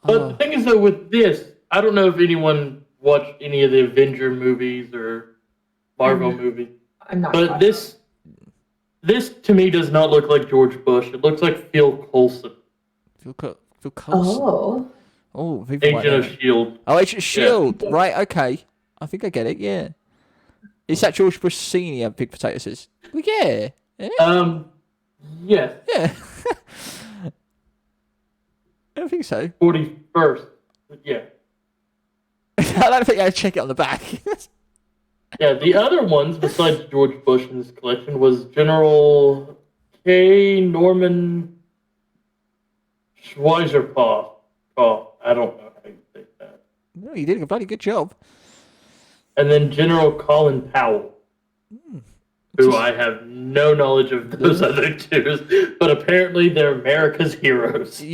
But the thing is, though, with this, I don't know if anyone watched any of the Avenger movies or Marvel movies. I'm not. But this to me does not look like George Bush. It looks like Phil Coulson, Phil Coulson. Oh. Agent of S.H.I.E.L.D. Oh, Agent of S.H.I.E.L.D. Right, okay. I think I get it, yeah. Is that George Bush Senior, Big Potato says? Well, yeah. Yes. Yeah. I don't think so. 41st. Yeah. I don't think I'd check it on the back. Yeah, the other ones besides George Bush in this collection was General K. Norman Schweizerpaw. Oh, I don't know how you say that. No, you did a bloody good job. And then General Colin Powell, who I have no knowledge of those other two, but apparently they're America's heroes.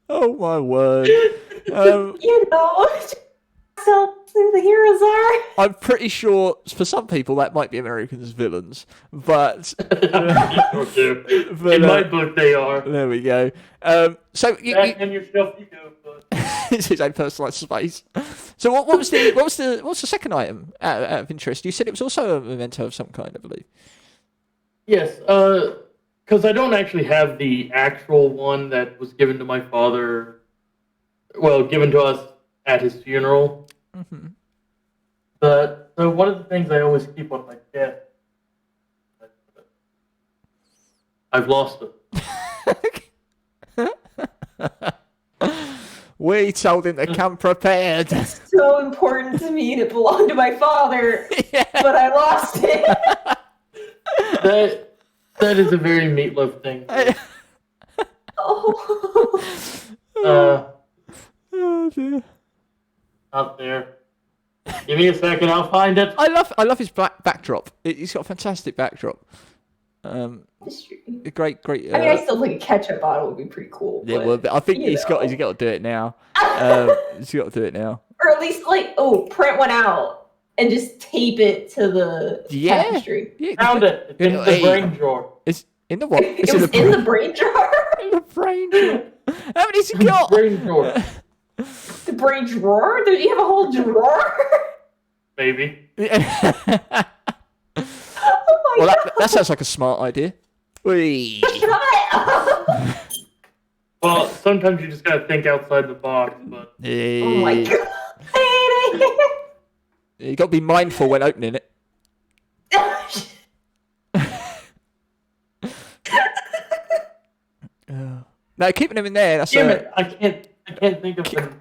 Oh my word. You know, so who the heroes are. I'm pretty sure for some people that might be Americans' villains, but In my book, they are. There we go. So Back in yourself, you go, bud. It's his own personalised space. So what was the second item out of interest? You said it was also a memento of some kind, I believe. Yes, because I don't actually have the actual one that was given to my father. Well, given to us at his funeral. Mm-hmm. But so one of the things I always keep on my desk, I've lost it. We told him to come prepared. So important to me, and it belonged to my father, but I lost it. That is a very meatloaf thing. Oh. Oh dear. Out there. Give me a second, I'll find it. I love his backdrop. He's got a fantastic backdrop. A great. I mean, I still think a ketchup bottle would be pretty cool. Yeah, but, well, I think he's got to do it now. He's got to do it now. Or at least print one out and just tape it to the tapestry. Yeah. Found it. It's in the brain drawer. It's in the what? It was in the brain jar. In the brain drawer. How many's he got? Brain drawer. The brain drawer? Did you have a whole drawer? Maybe. Oh my Well, god. that sounds like a smart idea. Whee. Well, sometimes you just gotta think outside the box, but... Oh my god. You got to be mindful when opening it. No, keeping him in there. That's Damn it, I can't think of them.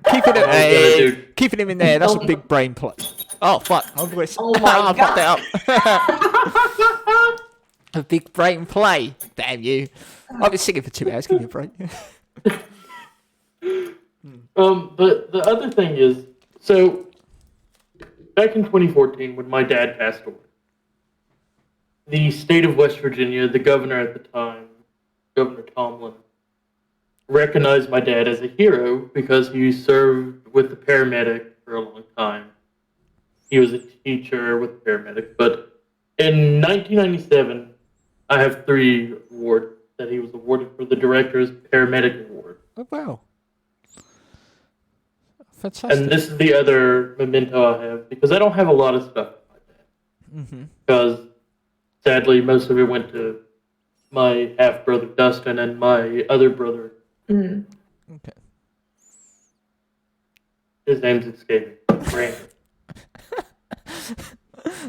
Keeping him in there. That's a big brain play. Oh fuck! Oh my I fucked it up. A big brain play. Damn you! I've been singing for 2 hours. Give me a break. But the other thing is, so back in 2014, when my dad passed away, the state of West Virginia, the governor at the time, Governor Tomlin, recognized my dad as a hero because he served with the paramedic for a long time. He was a teacher with the paramedic. But in 1997, I have 3 awards that he was awarded for the Director's Paramedic Award. Oh, wow. Fantastic. And this is the other memento I have, because I don't have a lot of stuff with my dad. Mm-hmm. Because, sadly, most of it went to my half-brother, Dustin, and my other brother. Mm. Okay. His name's escaping. Brandon.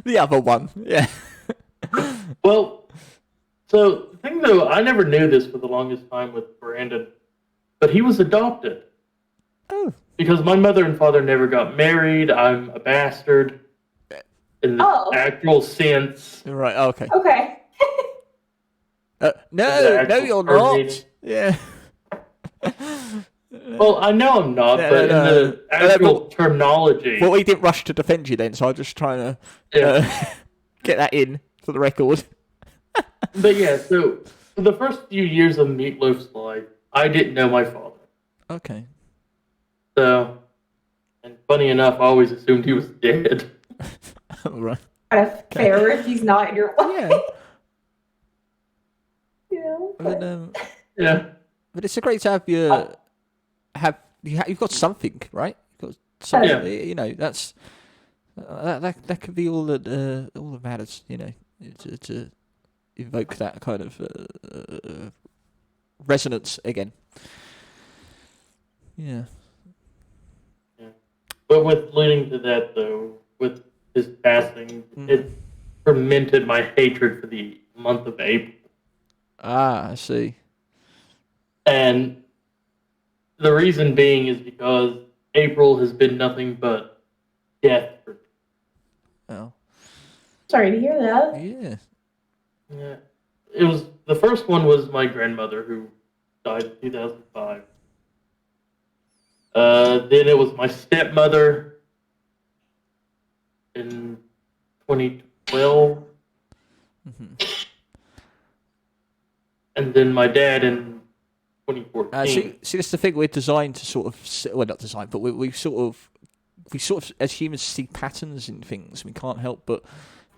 The other one, yeah. Well, so the thing though, I never knew this for the longest time with Brandon, but he was adopted. Oh. Because my mother and father never got married. I'm a bastard in the actual sense. Right, okay. Okay. No, you're not. Yeah. Well, I know I'm not, but in the actual terminology. Well, we didn't rush to defend you then, so I'm just trying to get that in for the record. But yeah, so for the first few years of Meatloaf's life, I didn't know my father. Okay. So, and funny enough, I always assumed he was dead. Right. Kind of fair if he's not in your life. Yeah. But, Yeah. But it's great to have you've got something, right? You've got something. Yeah. You know, that's that could be all that matters. You know, to evoke that kind of resonance again. Yeah. But with leading to that, though, with his passing, it fermented my hatred for the month of April. Ah, I see. And the reason being is because April has been nothing but death for me. Oh. sorry to hear that. Yeah. Yeah. It was, the first one was my grandmother who died in 2005. Then it was my stepmother in 2012. And then my dad in 2014. See, that's the thing. We're designed to sort of, well, not designed, but we sort of, as humans, see patterns in things. We can't help but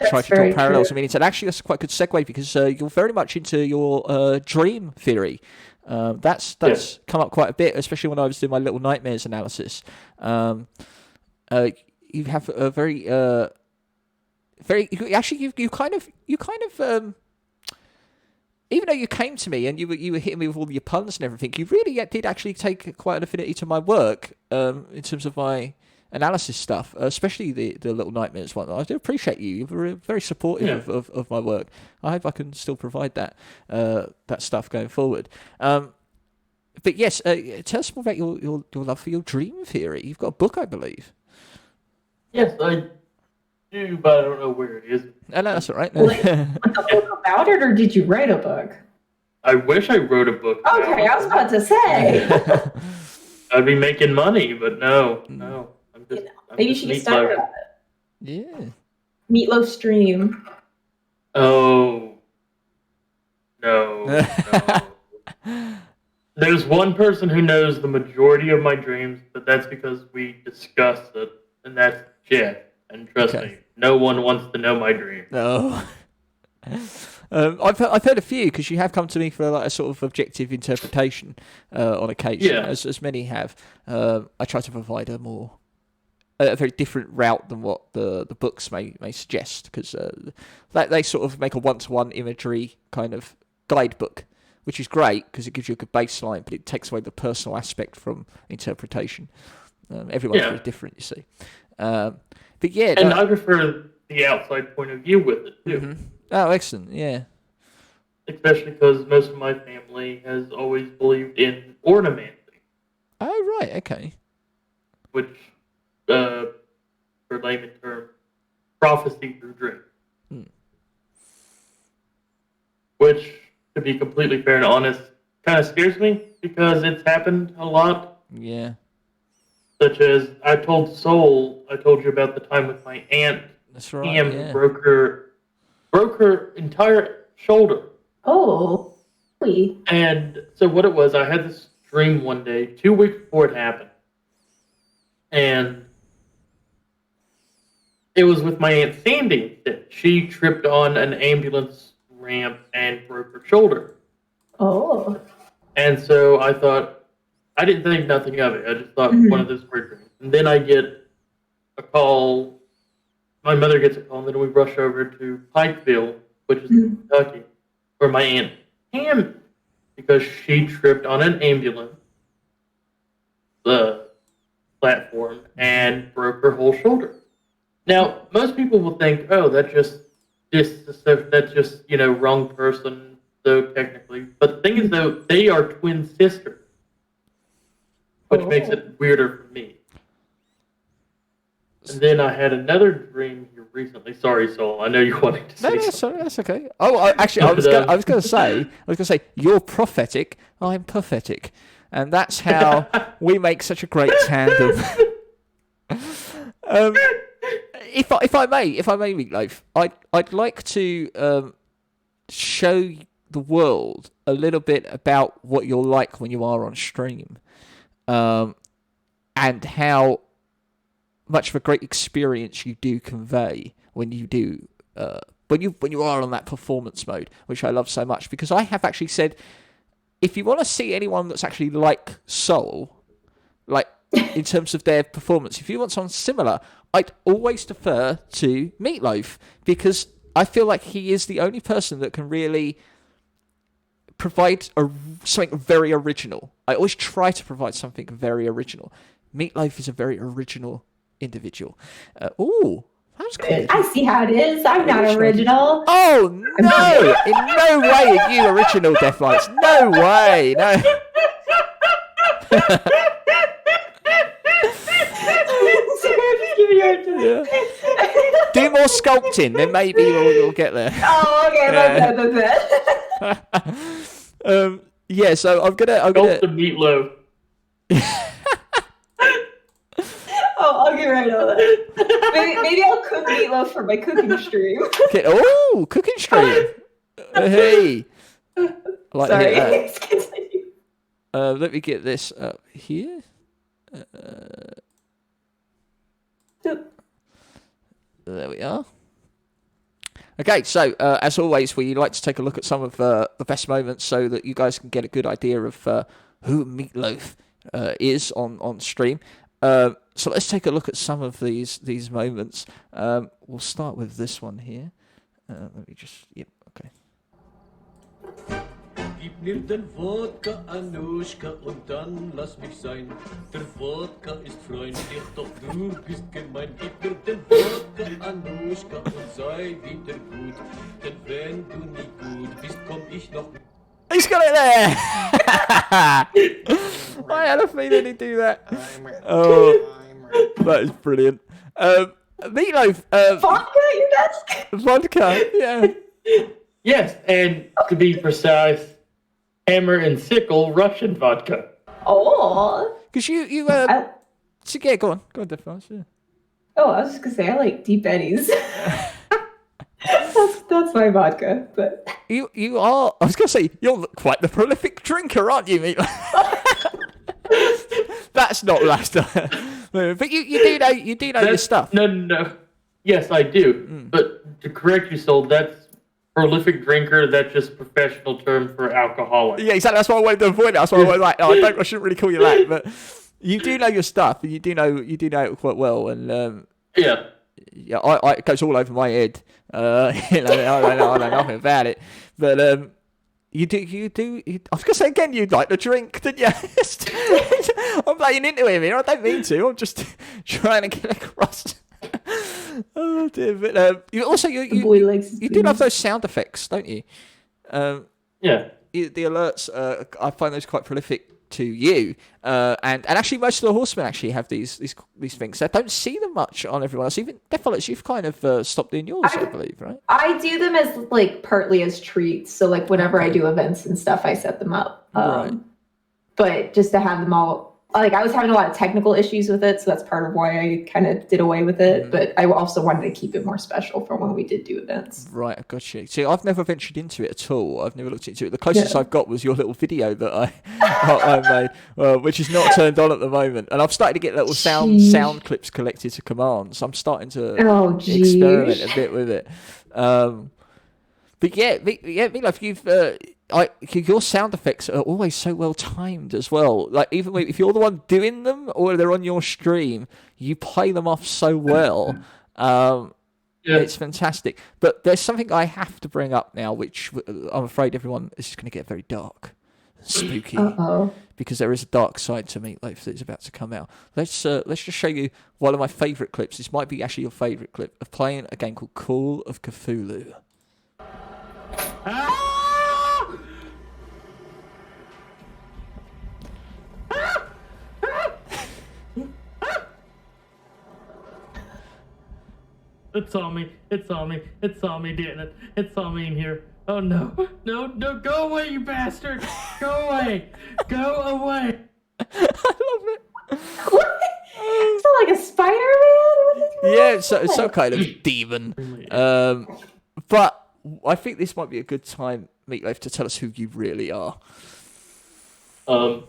try to draw parallels. True. I mean, and actually, that's quite a good segue because you're very much into your dream theory. That's come up quite a bit, especially when I was doing my Little Nightmares analysis. You have a very actually you kind of even though you came to me and you were hitting me with all your puns and everything, you really did actually take quite an affinity to my work in terms of my analysis stuff, especially the Little Nightmares one. I do appreciate you. You're very supportive of my work. I hope I can still provide that stuff going forward. But yes, tell us more about your love for your dream theory. You've got a book, I believe. Yes, I do, but I don't know where it is. No, that's all right. Like a book about it, or did you write a book? I wish I wrote a book. Okay, I was about to say. I'd be making money, but no. Maybe you should get started on it. Yeah. Meatloaf Stream. Oh. No. There's one person who knows the majority of my dreams, but that's because we discussed it, and that's Jeff. And trust me, no one wants to know my dreams. No. I've heard a few because you have come to me for like a sort of objective interpretation on occasion, as many have. I try to provide a very different route than what the books may suggest, because they sort of make a one-to-one imagery kind of guidebook, which is great because it gives you a good baseline, but it takes away the personal aspect from interpretation. Everyone's very different, you see. But yeah, and I prefer the outside point of view with it too. Mm-hmm. Oh, excellent! Yeah, especially because most of my family has always believed in ornamenting. Oh, right, okay. Which, for layman term, prophecy through dream. Which, to be completely fair and honest, kind of scares me because it's happened a lot Yeah. Such as I told you about the time with my aunt. That's right. Pam Yeah. broke her entire shoulder. Oh, really? And so what it was, I had this dream one day, 2 weeks before it happened. And it was with my Aunt Sandy that she tripped on an ambulance ramp and broke her shoulder. Oh. And so I thought, I didn't think nothing of it. I just thought one of those weird dreams. And then I get a call. My mother gets a call, and then we rush over to Pikeville, which is in Kentucky, where my Aunt Pam, because she tripped on an ambulance, the platform, and broke her whole shoulder. Now, most people will think, oh, that's just wrong person, though, technically. But the thing is, though, they are twin sisters, which makes it weirder for me. And then I had another dream here recently. Sorry, Sol, I know you wanted to say something. Sorry, that's okay. Oh, I was going to say, you're prophetic, I'm pathetic. And that's how we make such a great tandem. If I may, Meatloaf, I'd like to show the world a little bit about what you're like when you are on stream, and how much of a great experience you do convey when you do when you are on that performance mode, which I love so much, because I have actually said, if you want to see anyone that's actually like Soul, like in terms of their performance, if you want someone similar, I'd always defer to Meatloaf, because I feel like he is the only person that can really provide something very original. I always try to provide something very original. Meatloaf is a very original individual. That was cool. I see how it is. I'm not original. Oh, no! In no way are you original, Deathlights. No way! No. Yeah. Do more sculpting, then maybe we'll get there. Oh, okay, that's it. Yeah, so I'm gonna Sculpt the meatloaf. Oh, I'll get right on that. Maybe I'll cook meatloaf for my cooking stream. Okay. Oh, cooking stream. Hey. Like Sorry. let me get this up here. There we are. Okay, so as always, we like to take a look at some of the best moments so that you guys can get a good idea of who Meatloaf is on stream. So let's take a look at some of these moments. We'll start with this one here. Let me just... Yep, okay. Gib mir den Wodka, Anuschka, und dann lass mich sein. Der Wodka ist freundlich, doch du bist gemein. Gib mir den Wodka, Anuschka, und sei wieder gut. Denn wenn du nie gut bist, komm ich noch... He's got it there! I had a feeling he'd do that. Oh, that is brilliant. Meatloaf. Vodka, your desk? Vodka, yeah. Yes, and to be precise, Hammer and Sickle Russian vodka. Oh. Because you so yeah, go on, Deathlights, yeah. Oh, I was just gonna say I like Deep Eddies. that's my vodka, but You are. I was gonna say you're quite the prolific drinker, aren't you, Meatloaf? That's not last time. But you do know your stuff. No. Yes, I do. But to correct you, Sol, that's prolific drinker. That's just a professional term for alcoholic. Yeah, exactly. That's why I wanted to avoid it. That's why I was like, I shouldn't really call you that. But you do know your stuff, and you do know it quite well. And yeah, it goes all over my head. I know nothing about it. But you do. I was gonna say again, you'd like to drink, didn't you? I'm playing into him here. I don't mean to. I'm just trying to get across. Oh dear. But you also you do love those sound effects, don't you? yeah. The alerts. I find those quite prolific to you. And actually, most of the horsemen actually have these things. I don't see them much on everyone else. Even Deathlights, you've kind of stopped doing yours, I believe, right? I do them as like partly as treats. So like whenever I do events and stuff, I set them up. Right. But just to have them all like I was having a lot of technical issues with it, so that's part of why I kind of did away with it. But I also wanted to keep it more special for when we did do events. Right, gotcha. See, I've never ventured into it at all. I've never looked into it. The closest I've got was your little video that I made, which is not turned on at the moment. And I've started to get little sound clips collected to commands. I'm starting to experiment a bit with it. But yeah, Meatloaf, your sound effects are always so well timed as well. Like even if you're the one doing them or they're on your stream, you play them off so well. It's fantastic. But there's something I have to bring up now, which I'm afraid everyone is going to get very dark, spooky, because there is a dark side to Meatloaf that's about to come out. Let's just show you one of my favourite clips. This might be actually your favourite clip of playing a game called Call of Cthulhu. It's on me, damn it. It's on me in here. Oh no, go away, you bastard! Go away! I love it. It's not like a Spider-Man? Yeah, it's some kind of demon. But I think this might be a good time, Meatloaf, to tell us who you really are. Come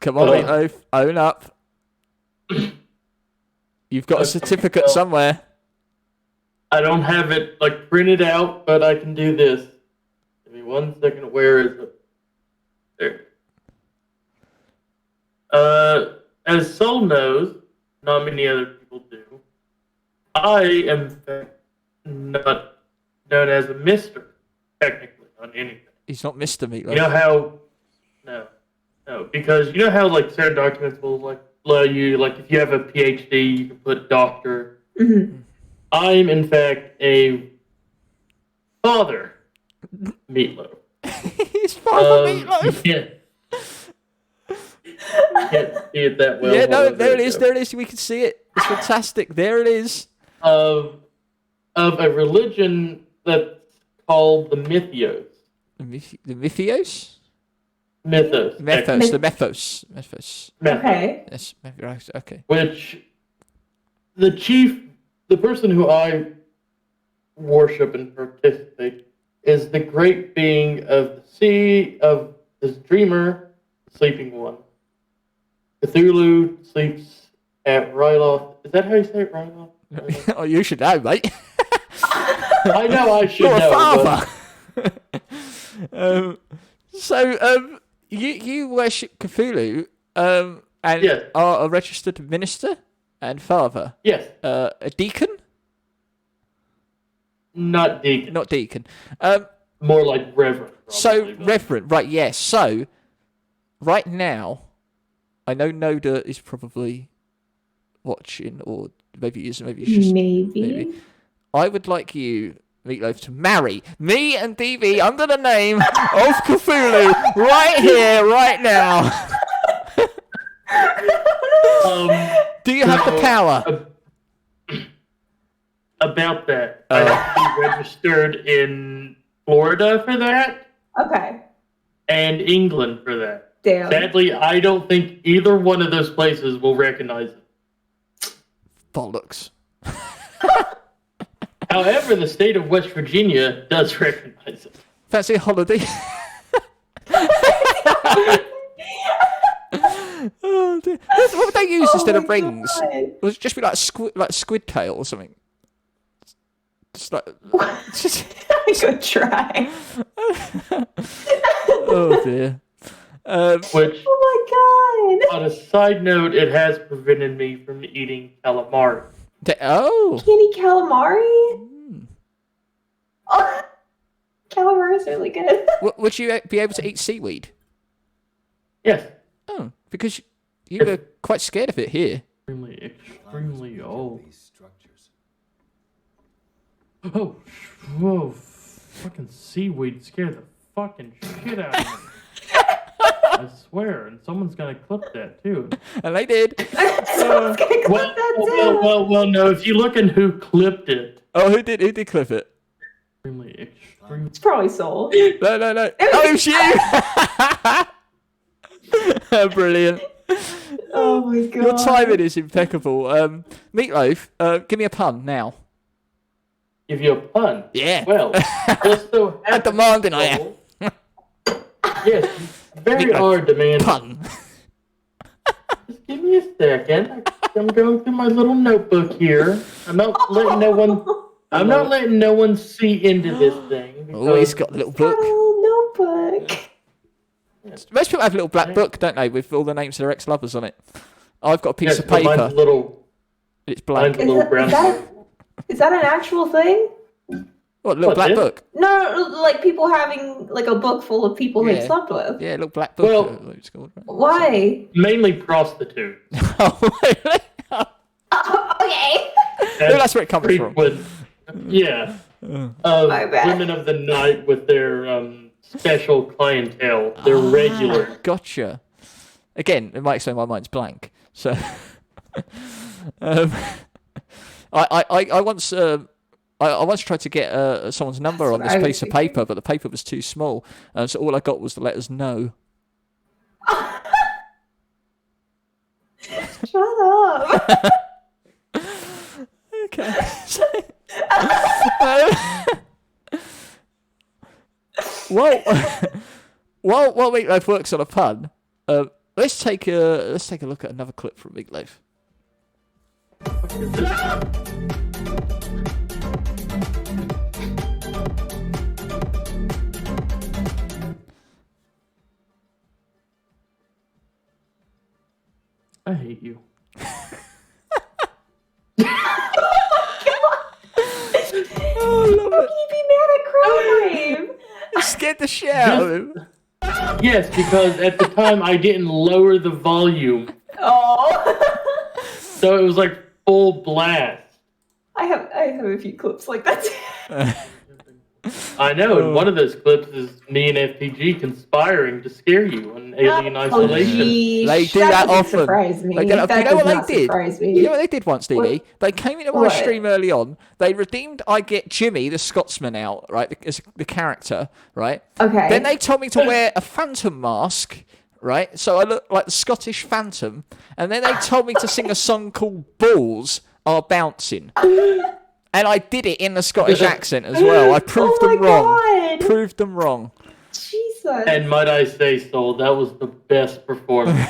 on, Meatloaf, own up. You've got a certificate somewhere. I don't have it printed out, but I can do this. Give me 1 second. Where is it? There. As Sol knows, not many other people do, I am not known as a Mister, technically, on anything. He's not Mr. Meatloaf. You know how... No, because you know how certain documents will allow you, if you have a PhD, you can put doctor. Mm-hmm. I'm, in fact, a father Meatloaf. He's Father Meatloaf. Yeah. Can't see it that well. Yeah, no, there it is. There it is. We can see it. It's fantastic. There it is. Of a religion that's called the Mythios. The Mythios? Mythos. The Mythos. Okay. Yes, right, okay. Which the person who I worship and participate is the great being of the sea, of this dreamer, the sleeping one. Cthulhu sleeps at Ryloth. Is that how you say it, Ryloth? Oh, you should know, mate. I know I should You're know. a father. You worship Cthulhu and are a registered minister and father. Yes. A deacon? Not deacon. Not deacon. More like reverend. So, reverend, right, yes. So, right now, I know Noda is probably watching, or maybe it's just... Maybe. I would like you, Meatloaf, to marry me and DB under the name of Cthulhu right here, right now. Do you have the power? About that, I have to be registered in Florida for that. Okay. And England for that. Damn. Sadly, I don't think either one of those places will recognize it. Bollocks. However, the state of West Virginia does recognize it. Fancy a holiday? Oh, dear. What would they use instead of rings? It would just be like squid tail or something. Just like... Good try. Oh, dear. Which, oh my god! on a side note, it has prevented me from eating calamari. Oh! Can't eat calamari? Oh, calamari is really good. Would you be able to eat seaweed? Yes. Oh, because you were quite scared of it here. Extremely old. Oh, whoa. Fucking seaweed scared the fucking shit out of me. I swear, and someone's gonna clip that too. And they did. Someone's gonna clip that too. Well, no, if you look at who clipped it. Oh, who did clip it? Extremely It's probably Sol. No. Oh, it's you! Brilliant. Oh my god. Your timing is impeccable. Meatloaf, give me a pun now. Give you a pun? Yeah. Well, just so How demanding I am. Yes, very hard demanding. Pun. Just give me a second. I'm going through my little notebook here. I'm not letting no one see into this thing. Oh, he's got a little book. Oh, notebook. Most people have a little black book, don't they, with all the names of their ex-lovers on it. I've got a piece of but paper. mine's little. It's blank. Mine's a little brown. Is that an actual thing? What, a little black book? No, like people having like a book full of people they slept with. Yeah, a little black book. Well, it's called, right? Why? Mainly prostitutes. Oh, really? Okay. That's where it comes from. Yeah. My bad. Women of the night with their special clientele. They're regular. Gotcha. Again, it might explain why mine's blank. So, I once tried to get someone's number on this piece of paper, but the paper was too small, so all I got was the letters no. Shut up. Okay. Well, while Meatloaf works on a pun, let's take a look at another clip from Meatloaf. I hate you. How can you be mad at Crowwave? I scared the shit out of him. Yes, because at the time I didn't lower the volume, Oh. so it was like full blast. I have a few clips like that. I know, and one of those clips is me and FPG conspiring to scare you on Alien Isolation. Geez. They do that often. Surprise me. You know That what does they not did? surprise me. You know what they did once, DD? They came into my What? stream early on. They redeemed I Get Jimmy, the Scotsman, out, right? As the character, right? Okay. Then they told me to wear a phantom mask, right? So I look like the Scottish Phantom. And then they told me to sing a song called Balls Are Bouncing. And I did it in the Scottish accent as well. I proved them wrong. God. Proved them wrong. Jesus. And might I say, Soul, that was the best performance.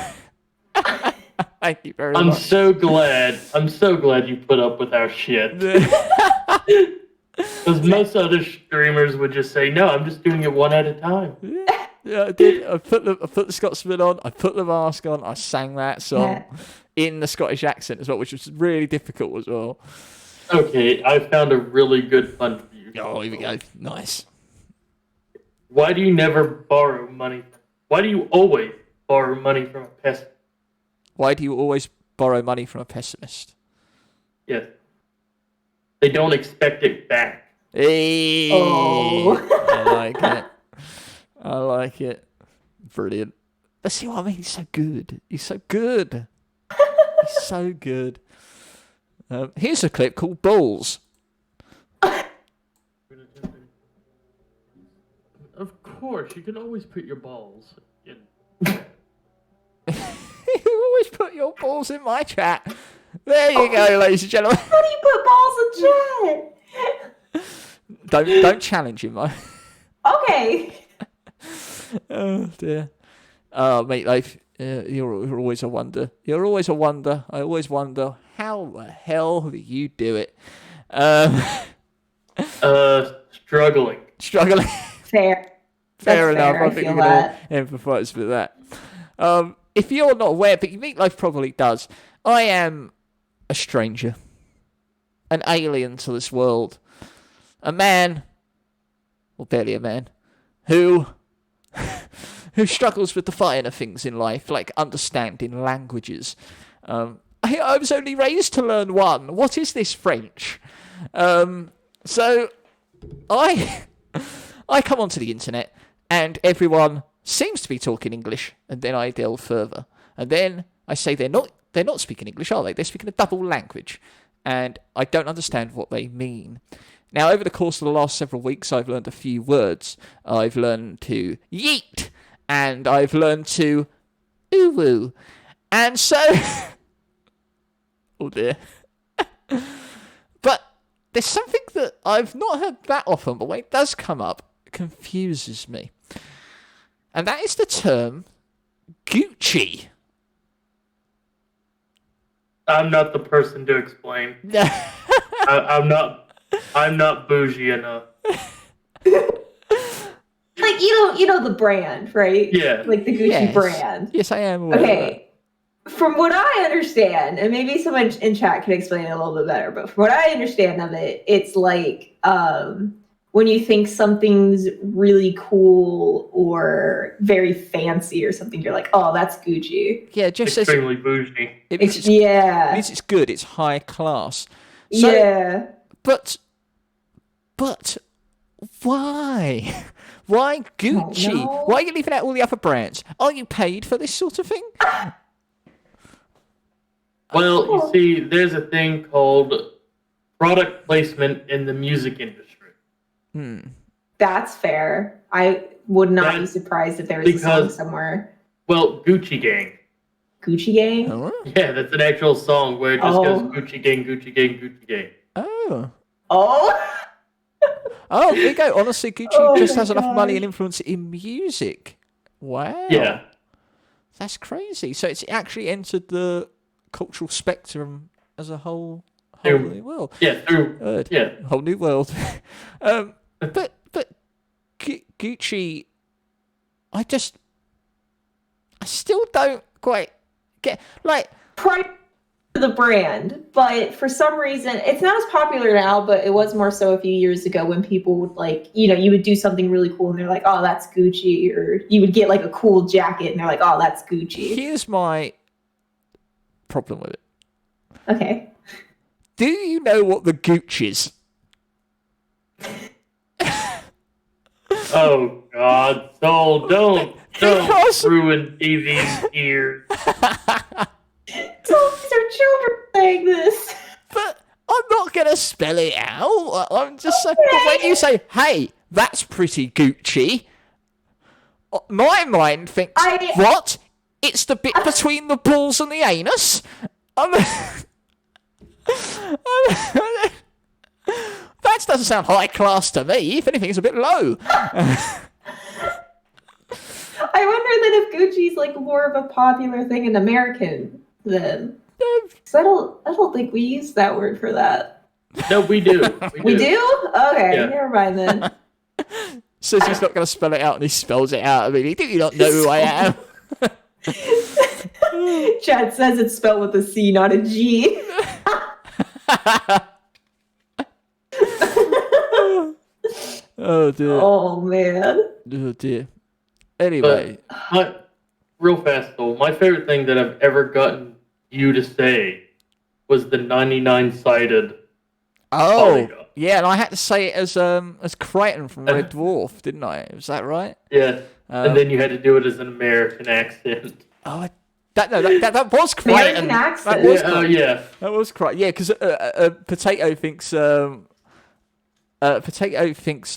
Thank you very I'm much. so glad you put up with our shit. Because most other streamers would just say, no, I'm just doing it one at a time. Yeah, I did. I put the Scotsman on. I put the mask on. I sang that song in the Scottish accent as well, which was really difficult as well. Okay, I found a really good pun for you. Oh, here we go. Nice. Why do you never borrow money? Why do you always borrow money from a pessimist? Why do you always borrow money from a pessimist? Yes. They don't expect it back. Hey, Oh. I like it. I like it. Brilliant. But see what I mean? He's so good. He's so good. He's so good. Here's a clip called Balls. Of course, you can always put your balls in. You always put your balls in my chat. There you go, ladies and gentlemen. How do you put balls in chat? Don't challenge him, though. Okay. Oh dear. Meatloaf, you're always a wonder. You're always a wonder. I always wonder how the hell do you do it? Struggling. Struggling. Fair. Fair That's enough. fair, I I think feel we can all that. empathise with that. If you're not aware, but Meatloaf probably does, I am a stranger, an alien to this world, a man, or barely a man, who struggles with the finer things in life, like understanding languages. I was only raised to learn one. What is this French? So I come onto the internet, and everyone seems to be talking English, and then I delve further, and then I say they're not speaking English, are they? They're speaking a double language, and I don't understand what they mean. Now, over the course of the last several weeks, I've learned a few words. I've learned to yeet, and I've learned to ooh-woo. And so... oh dear. But there's something that I've not heard that often, but when it does come up, it confuses me. And that is the term Gucci. I'm not the person to explain. I'm not bougie enough. Like, you know the brand, right? Yeah. Like the Gucci brand. Yes, I am. Okay. From what I understand, and maybe someone in chat can explain it a little bit better, but from what I understand of it, it's like when you think something's really cool or very fancy or something, you're like, oh, that's Gucci. Yeah, just extremely bougie. It means it's good. It's high class. So, yeah. But why? Why Gucci? Why are you leaving out all the other brands? Are you paid for this sort of thing? Well, you see, there's a thing called product placement in the music industry. That's fair. I would not be surprised if there was a song somewhere. Well, Gucci Gang. Gucci Gang? Oh. Yeah, that's an actual song where it just goes Gucci Gang, Gucci Gang, Gucci Gang. Oh. Oh? Oh, there you go. Honestly, Gucci just has enough money and influence in music. Wow. Yeah. That's crazy. So it's actually entered the cultural spectrum as a whole new world. Yeah, whole new world. But Gucci, I still don't quite get, like, Pride to the brand, but for some reason it's not as popular now, but it was more so a few years ago when people would, like, you would do something really cool and they're like, oh, that's Gucci, or you would get like a cool jacket and they're like, oh, that's Gucci. Here's my problem with it. Okay. Do you know what the Gooch is? Oh God, Soul, don't ruin TV's ears. So these are children saying this. But I'm not gonna spell it out. I'm just saying. But when you say, "Hey, that's pretty Gucci," my mind thinks, "What? It's the bit between the balls and the anus." That doesn't sound high class to me. If anything, it's a bit low. I wonder then if Gucci's like more of a popular thing in American then. Because I don't think we use that word for that. No, we do. We do? Okay, never mind then. Says he's not going to spell it out, and he spells it out. I mean, do you not know who I am? Chad says it's spelled with a C, not a G. Oh dear. Oh man. Oh dear. Anyway. Real fast though, my favorite thing that I've ever gotten you to say was the 99-sided. Oh, yeah, and I had to say it as Crichton from Red Dwarf, didn't I? Was that right? Yeah, and then you had to do it as an American accent. Oh, that was Crichton. American accent. That was Crichton. Yeah, because Potato thinks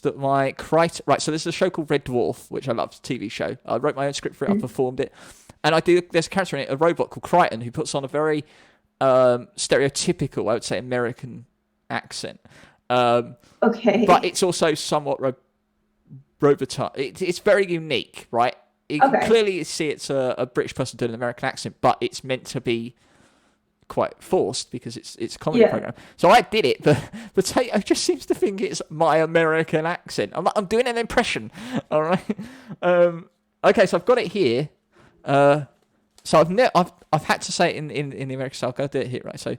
that my Crichton... Right, so there's a show called Red Dwarf, which I love, TV show. I wrote my own script for it, I performed it. And there's a character in it, a robot called Crichton, who puts on a very stereotypical, I would say, American accent. Okay. But it's also somewhat robotized. It's very unique, right? You can clearly see it's a British person doing an American accent, but it's meant to be quite forced because it's a comedy program. So I did it, but Potato just seems to think it's my American accent. I'm doing an impression, all right? Okay, so I've got it here. So I've had to say it in the American style. I'll do it here, right? So,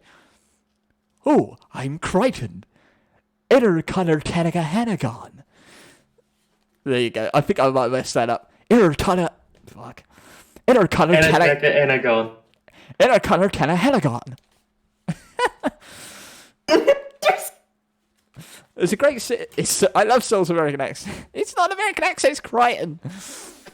oh, I'm Crichton. Inner Connor Canaga Hanagon. There you go. I think I might mess that up. Inner Connor Anagon. Inner Connor Cana Hanagon. It's a great. I love Soul's American accent. It's not an American accent. It's Crichton.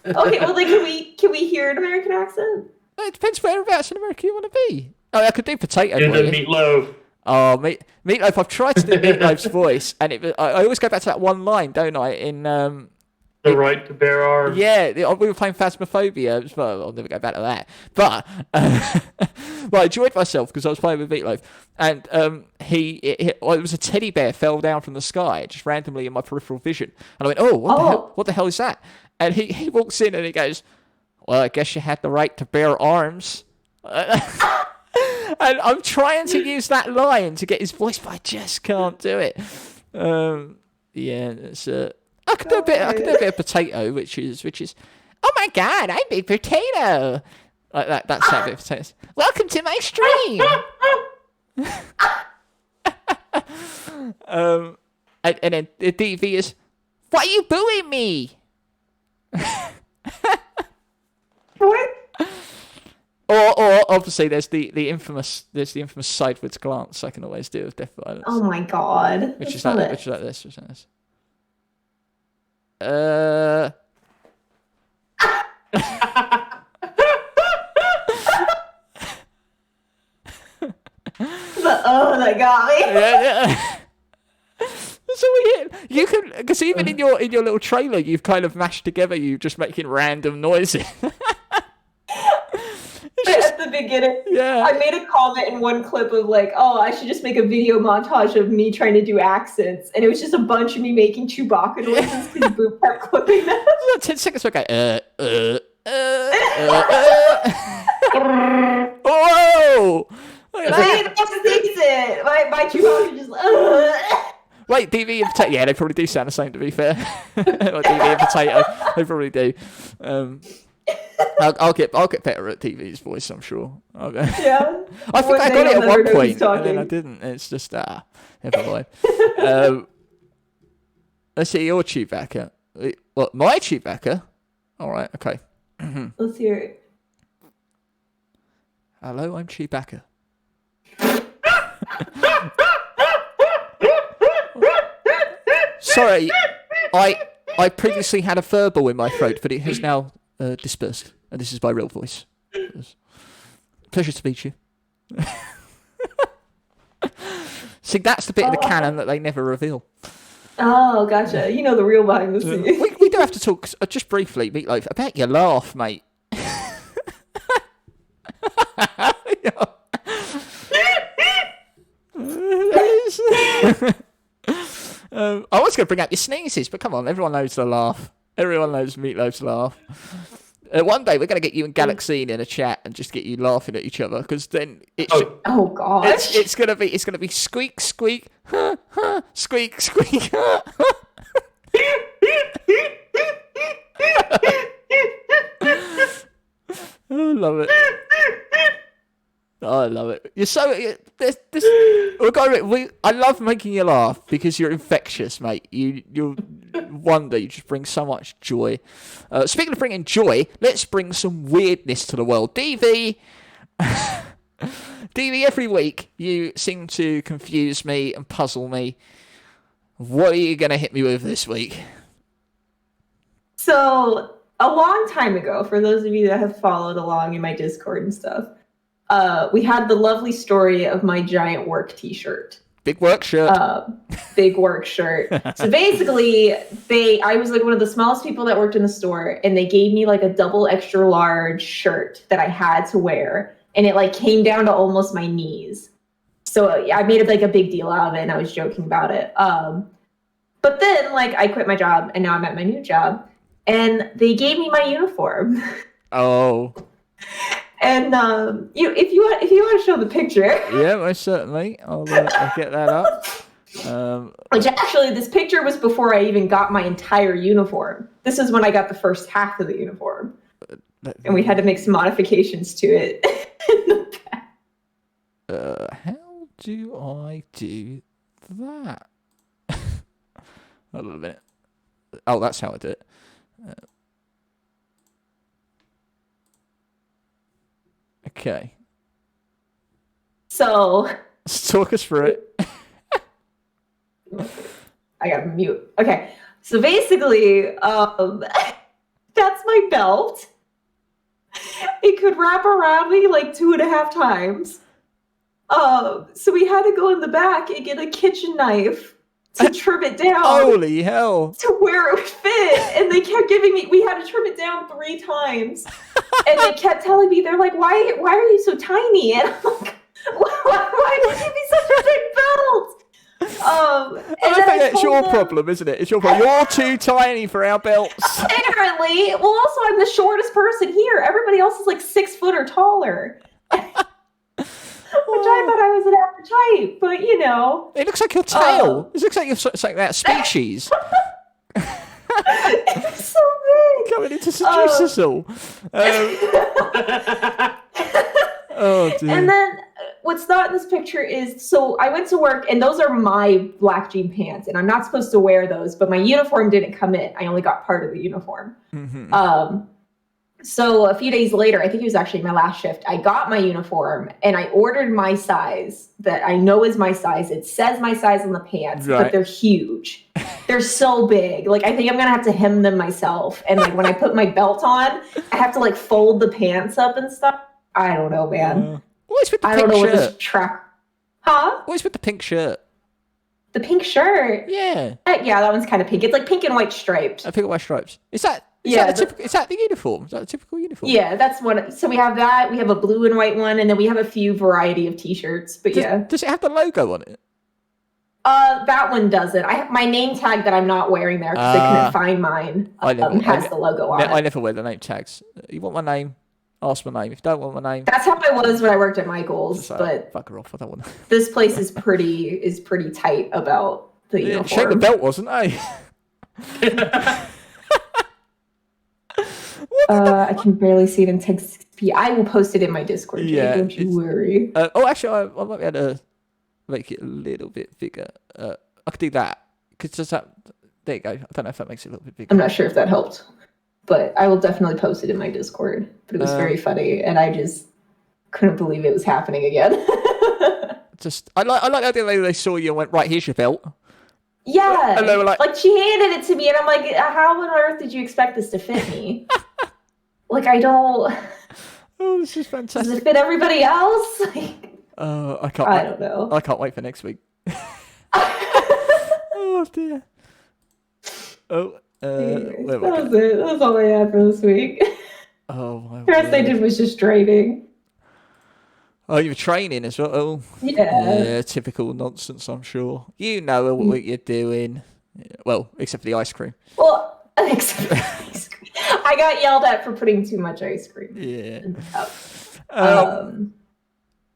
Okay, well, then can we hear an American accent? It depends whereabouts in America you want to be. Oh, I could do Potato. Do the meatloaf. Oh, Meatloaf, I've tried to do Meatloaf's voice, and I always go back to that one line, don't I, in... The right to bear arms. Yeah, we were playing Phasmophobia. Well, I'll never go back to that. But well, I enjoyed myself because I was playing with Meatloaf, and it was a teddy bear fell down from the sky just randomly in my peripheral vision, and I went, "Oh, what the hell is that?" And he walks in and he goes, "Well, I guess you had the right to bear arms." And I'm trying to use that line to get his voice, but I just can't do it. Yeah, it's I could do a bit of potato, which is. Oh my God, I'm Big Potato. Like that. That's that bit of potatoes. Welcome to my stream. And then the DV is, why are you booing me? What? Or obviously there's the infamous sideways glance I can always do with Death Violence. Oh my God. Which is like this. That got me. Yeah. So you can, because even in your little trailer, you've kind of mashed together you just making random noises. At the beginning, yeah, I made a comment in one clip of like, "Oh, I should just make a video montage of me trying to do accents," and it was just a bunch of me making Chewbacca noises because Boop kept clipping them. 10 seconds ago, whoa! That's decent. My Chewbacca just. Wait, DV and Potato. Yeah, they probably do sound the same, to be fair. Like DV and Potato, they probably do. I'll get better at TV's voice, I'm sure. Okay. Yeah. I think I got it at one point, and then I didn't. It's just never mind. Let's see your Chewbacca. What, my Chewbacca? All right, okay. Let's hear it. Hello, I'm Chewbacca. Sorry, I previously had a furball in my throat, but it has now dispersed, and this is my real voice. Pleasure to meet you. See, that's the bit of the canon that they never reveal. Oh, gotcha. You know the real behind the scenes. We do have to talk just briefly, Meatloaf, about your laugh, mate. I was going to bring up your sneezes, but come on, everyone knows the laugh. Everyone knows Meatloaf's laugh. One day we're going to get you and Galaxine in a chat and just get you laughing at each other, because then oh gosh, it's going to be squeak squeak, squeak squeak. I love it. I love it. You're so I love making you laugh because you're infectious, mate. You're wonder. You just bring so much joy. Speaking of bringing joy, let's bring some weirdness to the world. DV, every week you seem to confuse me and puzzle me. What are you going to hit me with this week? So, a long time ago, for those of you that have followed along in my Discord and stuff, we had the lovely story of my giant work t-shirt. Big work shirt. Big work shirt. So basically, I was like one of the smallest people that worked in the store, and they gave me like a double extra large shirt that I had to wear, and it like came down to almost my knees. So I made like a big deal out of it, and I was joking about it. But then like I quit my job, and now I'm at my new job, and they gave me my uniform. Oh. And if you want to show the picture, yeah, most certainly. I'll get that up. Which actually, this picture was before I even got my entire uniform. This is when I got the first half of the uniform, and we had to make some modifications to it. How do I do that? Hold on a minute. Oh, that's how I do it. Okay. So. Let's talk us through it. I got mute. Okay. So basically, that's my belt. It could wrap around me like 2.5 times. So we had to go in the back and get a kitchen knife to trim it down. Holy hell. To where it would fit. And they kept giving me, we had to trim it down 3 times. And they kept telling me, they're like, why are you so tiny? And I'm like, why do you give me such a big belt? I think it's your problem, isn't it? It's your problem. You're too tiny for our belts. Apparently. Well, also, I'm the shortest person here. Everybody else is like 6 foot or taller. Which I thought I was an average height, but you know. It looks like your tail. It looks like you're something that species. It's so big. Coming in to seduce us all. Oh, dear. And then what's not in this picture is, so I went to work, and those are my black jean pants, and I'm not supposed to wear those, but my uniform didn't come in. I only got part of the uniform. Mm-hmm. So a few days later, I think it was actually my last shift, I got my uniform, and I ordered my size that I know is my size. It says my size on the pants, but they're huge. They're so big. Like, I think I'm going to have to hem them myself. And like when I put my belt on, I have to like fold the pants up and stuff. I don't know, man. What's with the pink I don't know shirt? what this Huh? What's with the pink shirt? The pink shirt? Yeah. Yeah, that one's kind of pink. It's like pink and white stripes. Pink and white stripes. Is that the uniform? Is that the typical uniform? Yeah, that's one. So we have that. We have a blue and white one, and then we have a few variety of t-shirts. But Does it have the logo on it? That one doesn't. I have my name tag that I'm not wearing there because I couldn't find mine. Has the logo on it. I never wear the name tags. You want my name? Ask my name. If you don't want my name, that's how I was when I worked at Michael's. But fuck her off. I don't want. This place is pretty tight about the uniform. Shame the belt wasn't, eh? I can barely see it in 1080p. I will post it in my Discord. Yeah, don't you worry. Actually, I might be able to make it a little bit bigger. I could do that because just that. There you go. I don't know if that makes it a little bit bigger. I'm not sure if that helped, but I will definitely post it in my Discord. But it was very funny, and I just couldn't believe it was happening again. I like the idea that they saw you and went, right, here's your belt. Yeah, and they were like she handed it to me, and I'm like, how on earth did you expect this to fit me? Like, I don't. Oh, this is fantastic. Does it fit everybody else? I can't. I don't know. I can't wait for next week. Oh dear. Oh, that was it. That was all I had for this week. Oh my. The rest I did was just training. Oh, you were training as well. Oh, yeah. Typical nonsense. I'm sure you know what you're doing. Well, except for the ice cream. Well, except for the ice cream. I got yelled at for putting too much ice cream. Yeah.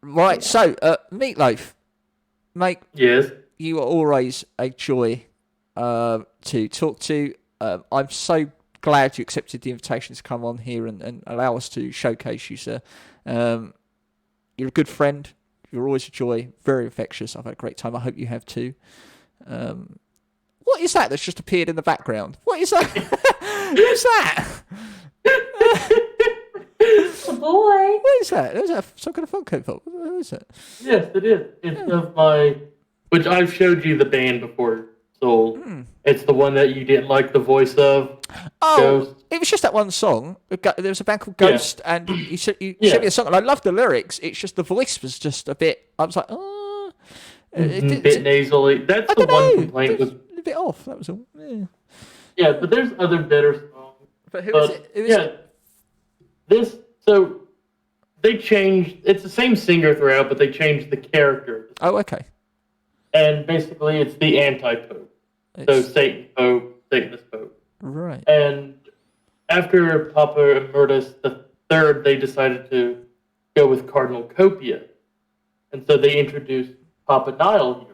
Right. Yeah. So, Meatloaf, mate. Yes. You are always a joy to talk to. I'm so glad you accepted the invitation to come on here and allow us to showcase you, sir. You're a good friend. You're always a joy. Very infectious. I've had a great time. I hope you have too. What is that that's just appeared in the background? What is that? Who's that? It's a boy. What is that? Is that some kind of Funko Pop? What is it? Yes, it is. It's of my... Which I've showed you the band before, so it's the one that you didn't like the voice of. Oh, Ghost. It was just that one song. There was a band called Ghost, and you showed me a song, and I loved the lyrics. It's just the voice was just a bit... I was like, oh... A bit nasally. That's the one complaint. Was a bit off, that was all. Yeah, but there's other better songs. But who is it? This... So, they changed... It's the same singer throughout, but they changed the character. Oh, okay. And basically, it's the anti-Pope. So, Satan Pope, Satanist Pope. Right. And after Papa Emeritus III, they decided to go with Cardinal Copia. And so they introduced Papa Nile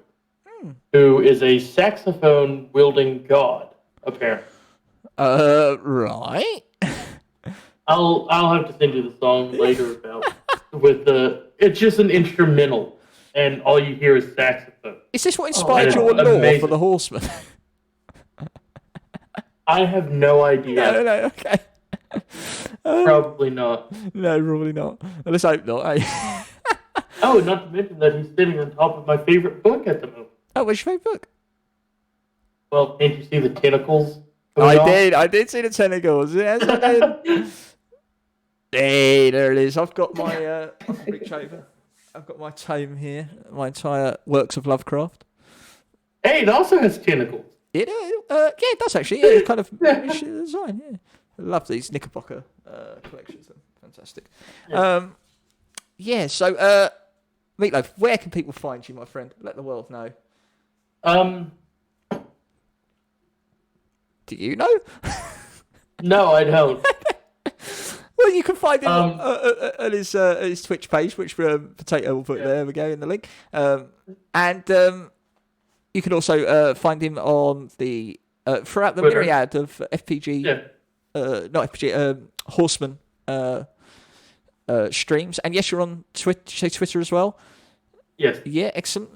here, who is a saxophone-wielding god, apparently. Right. I'll have to send you the song later about it's just an instrumental, and all you hear is saxophone. Is this what inspired your lore for the Horseman? I have no idea. No, okay. Probably not. No, probably not. Let's hope not, eh? Oh, not to mention that he's sitting on top of my favorite book at the moment. Oh, what's your favorite book? Well, can't you see the tentacles? I did see the tentacles. Yes, I did. Hey, there it is. I've got my reach over. I've got my tome here, my entire works of Lovecraft. Hey, it also has tentacles. It does actually. Yeah, it's kind of design. Yeah, I love these Knickerbocker collections. They're fantastic. Yeah. So Meatloaf, where can people find you, my friend? Let the world know. Do you know? No, I don't. Well, you can find him on his Twitch page, which Potato will put there. We go in the link. And you can also find him on the throughout the Twitter. myriad of FPG, not FPG, Horseman streams. And yes, you're on Twitter as well. Yes. Yeah, excellent.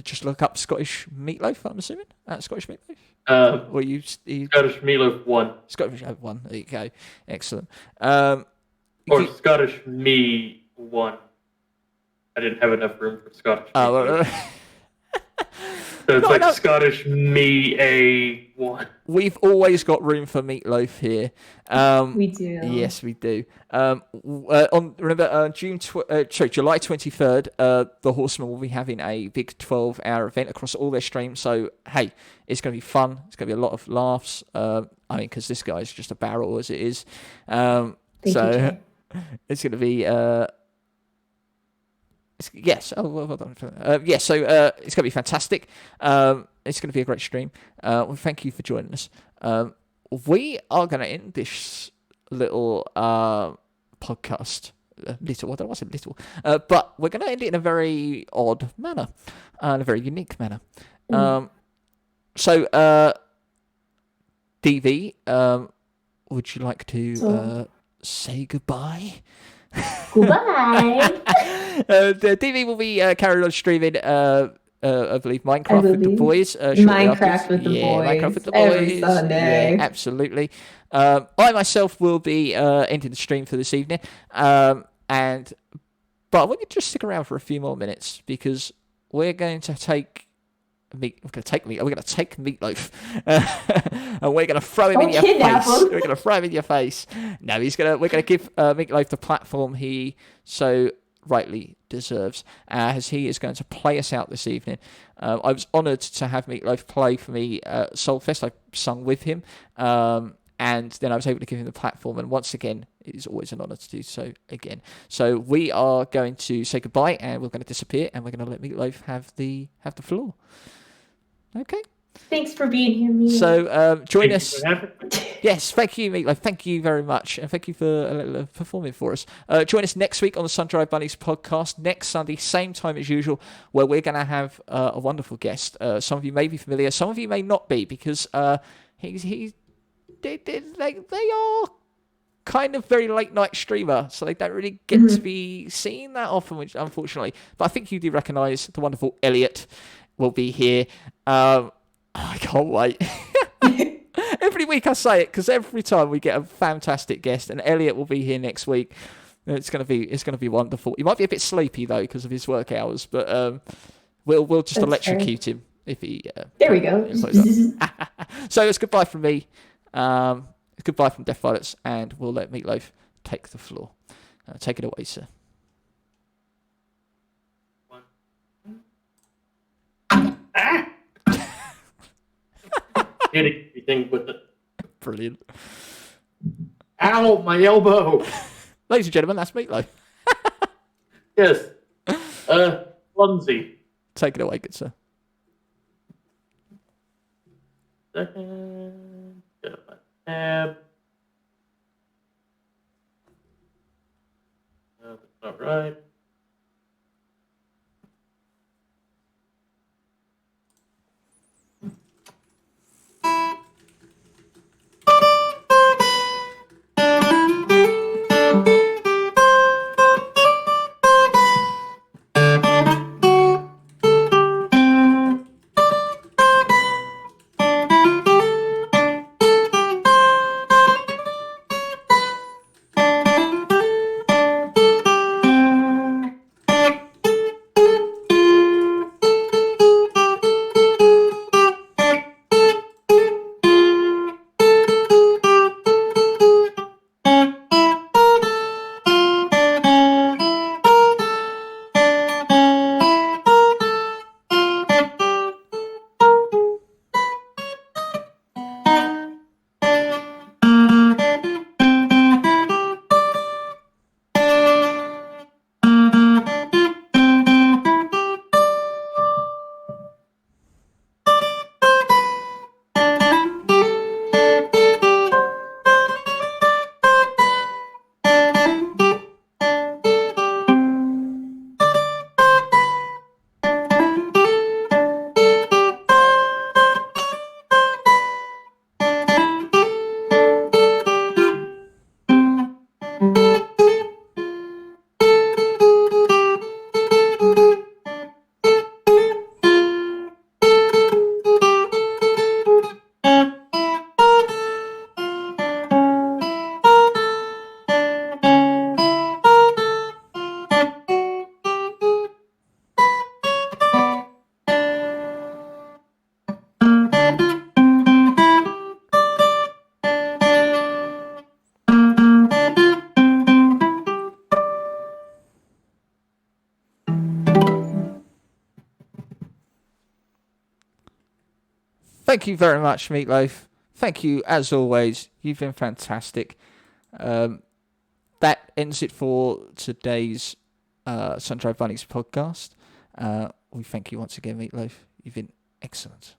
Just look up Scottish Meatloaf, I'm assuming. Scottish Meatloaf. Scottish Meatloaf 1. Scottish 1. There you go. Excellent. Or Scottish Me 1. I didn't have enough room for Scottish Meatloaf. So it's Scottish Me A 1. We've always got room for Meatloaf here. We do. Yes, we do. July 23rd, the Horsemen will be having a big 12-hour event across all their streams. So, hey, it's going to be fun. It's going to be a lot of laughs. Because this guy's just a barrel as it is. Thank you, Jay. It's going to be... Yes. Oh, well done. So it's going to be fantastic. It's going to be a great stream. Well, thank you for joining us. We are going to end this little podcast. Little, I don't want to say little, but we're going to end it in a very odd manner, in a very unique manner. So, DV, would you like to say goodbye? Goodbye. The DV will be carrying on streaming, I believe, Minecraft with the boys. Minecraft with the boys. Minecraft with the Every boys. Sunday. Yeah, absolutely. I myself will be ending the stream for this evening. But I want you to just stick around for a few more minutes because we're going to take Meatloaf, and we're going to throw him in your face. We're going to throw him in your face. No, we're going to give Meatloaf the platform he so rightly deserves, as he is going to play us out this evening. I was honoured to have Meatloaf play for me at Soulfest. I sung with him, and then I was able to give him the platform. And once again, it is always an honour to do so again. So we are going to say goodbye, and we're going to disappear, and we're going to let Meatloaf have the floor. Okay. Thanks for being here, Meatloaf. So join us. Yes, thank you, Meatloaf. Thank you very much, and thank you for performing for us. Join us next week on the Sun-Dried Bunnies podcast, next Sunday, same time as usual, where we're going to have a wonderful guest. Some of you may be familiar, some of you may not be, because they are kind of very late night streamer, so they don't really get to be seen that often, which unfortunately. But I think you do recognise the wonderful Elliot will be here. I can't wait. Every week I say it because every time we get a fantastic guest, and Elliot will be here next week. It's gonna be wonderful. He might be a bit sleepy though because of his work hours, but we'll just electrocute him if he. There we go. So it's goodbye from me. It's goodbye from Death Violets, and we'll let Meatloaf take the floor. Take it away, sir. Hitting everything with it. Brilliant. Ow, my elbow. Ladies and gentlemen, that's Meatloaf. Yes. Clumsy. Take it away, good sir. Second. Get up my tab. No, that's not right. thank you very much, Meatloaf. Thank you, as always. You've been fantastic. That ends it for today's Sun-Dried Bunnies podcast. We thank you once again, Meatloaf. You've been excellent.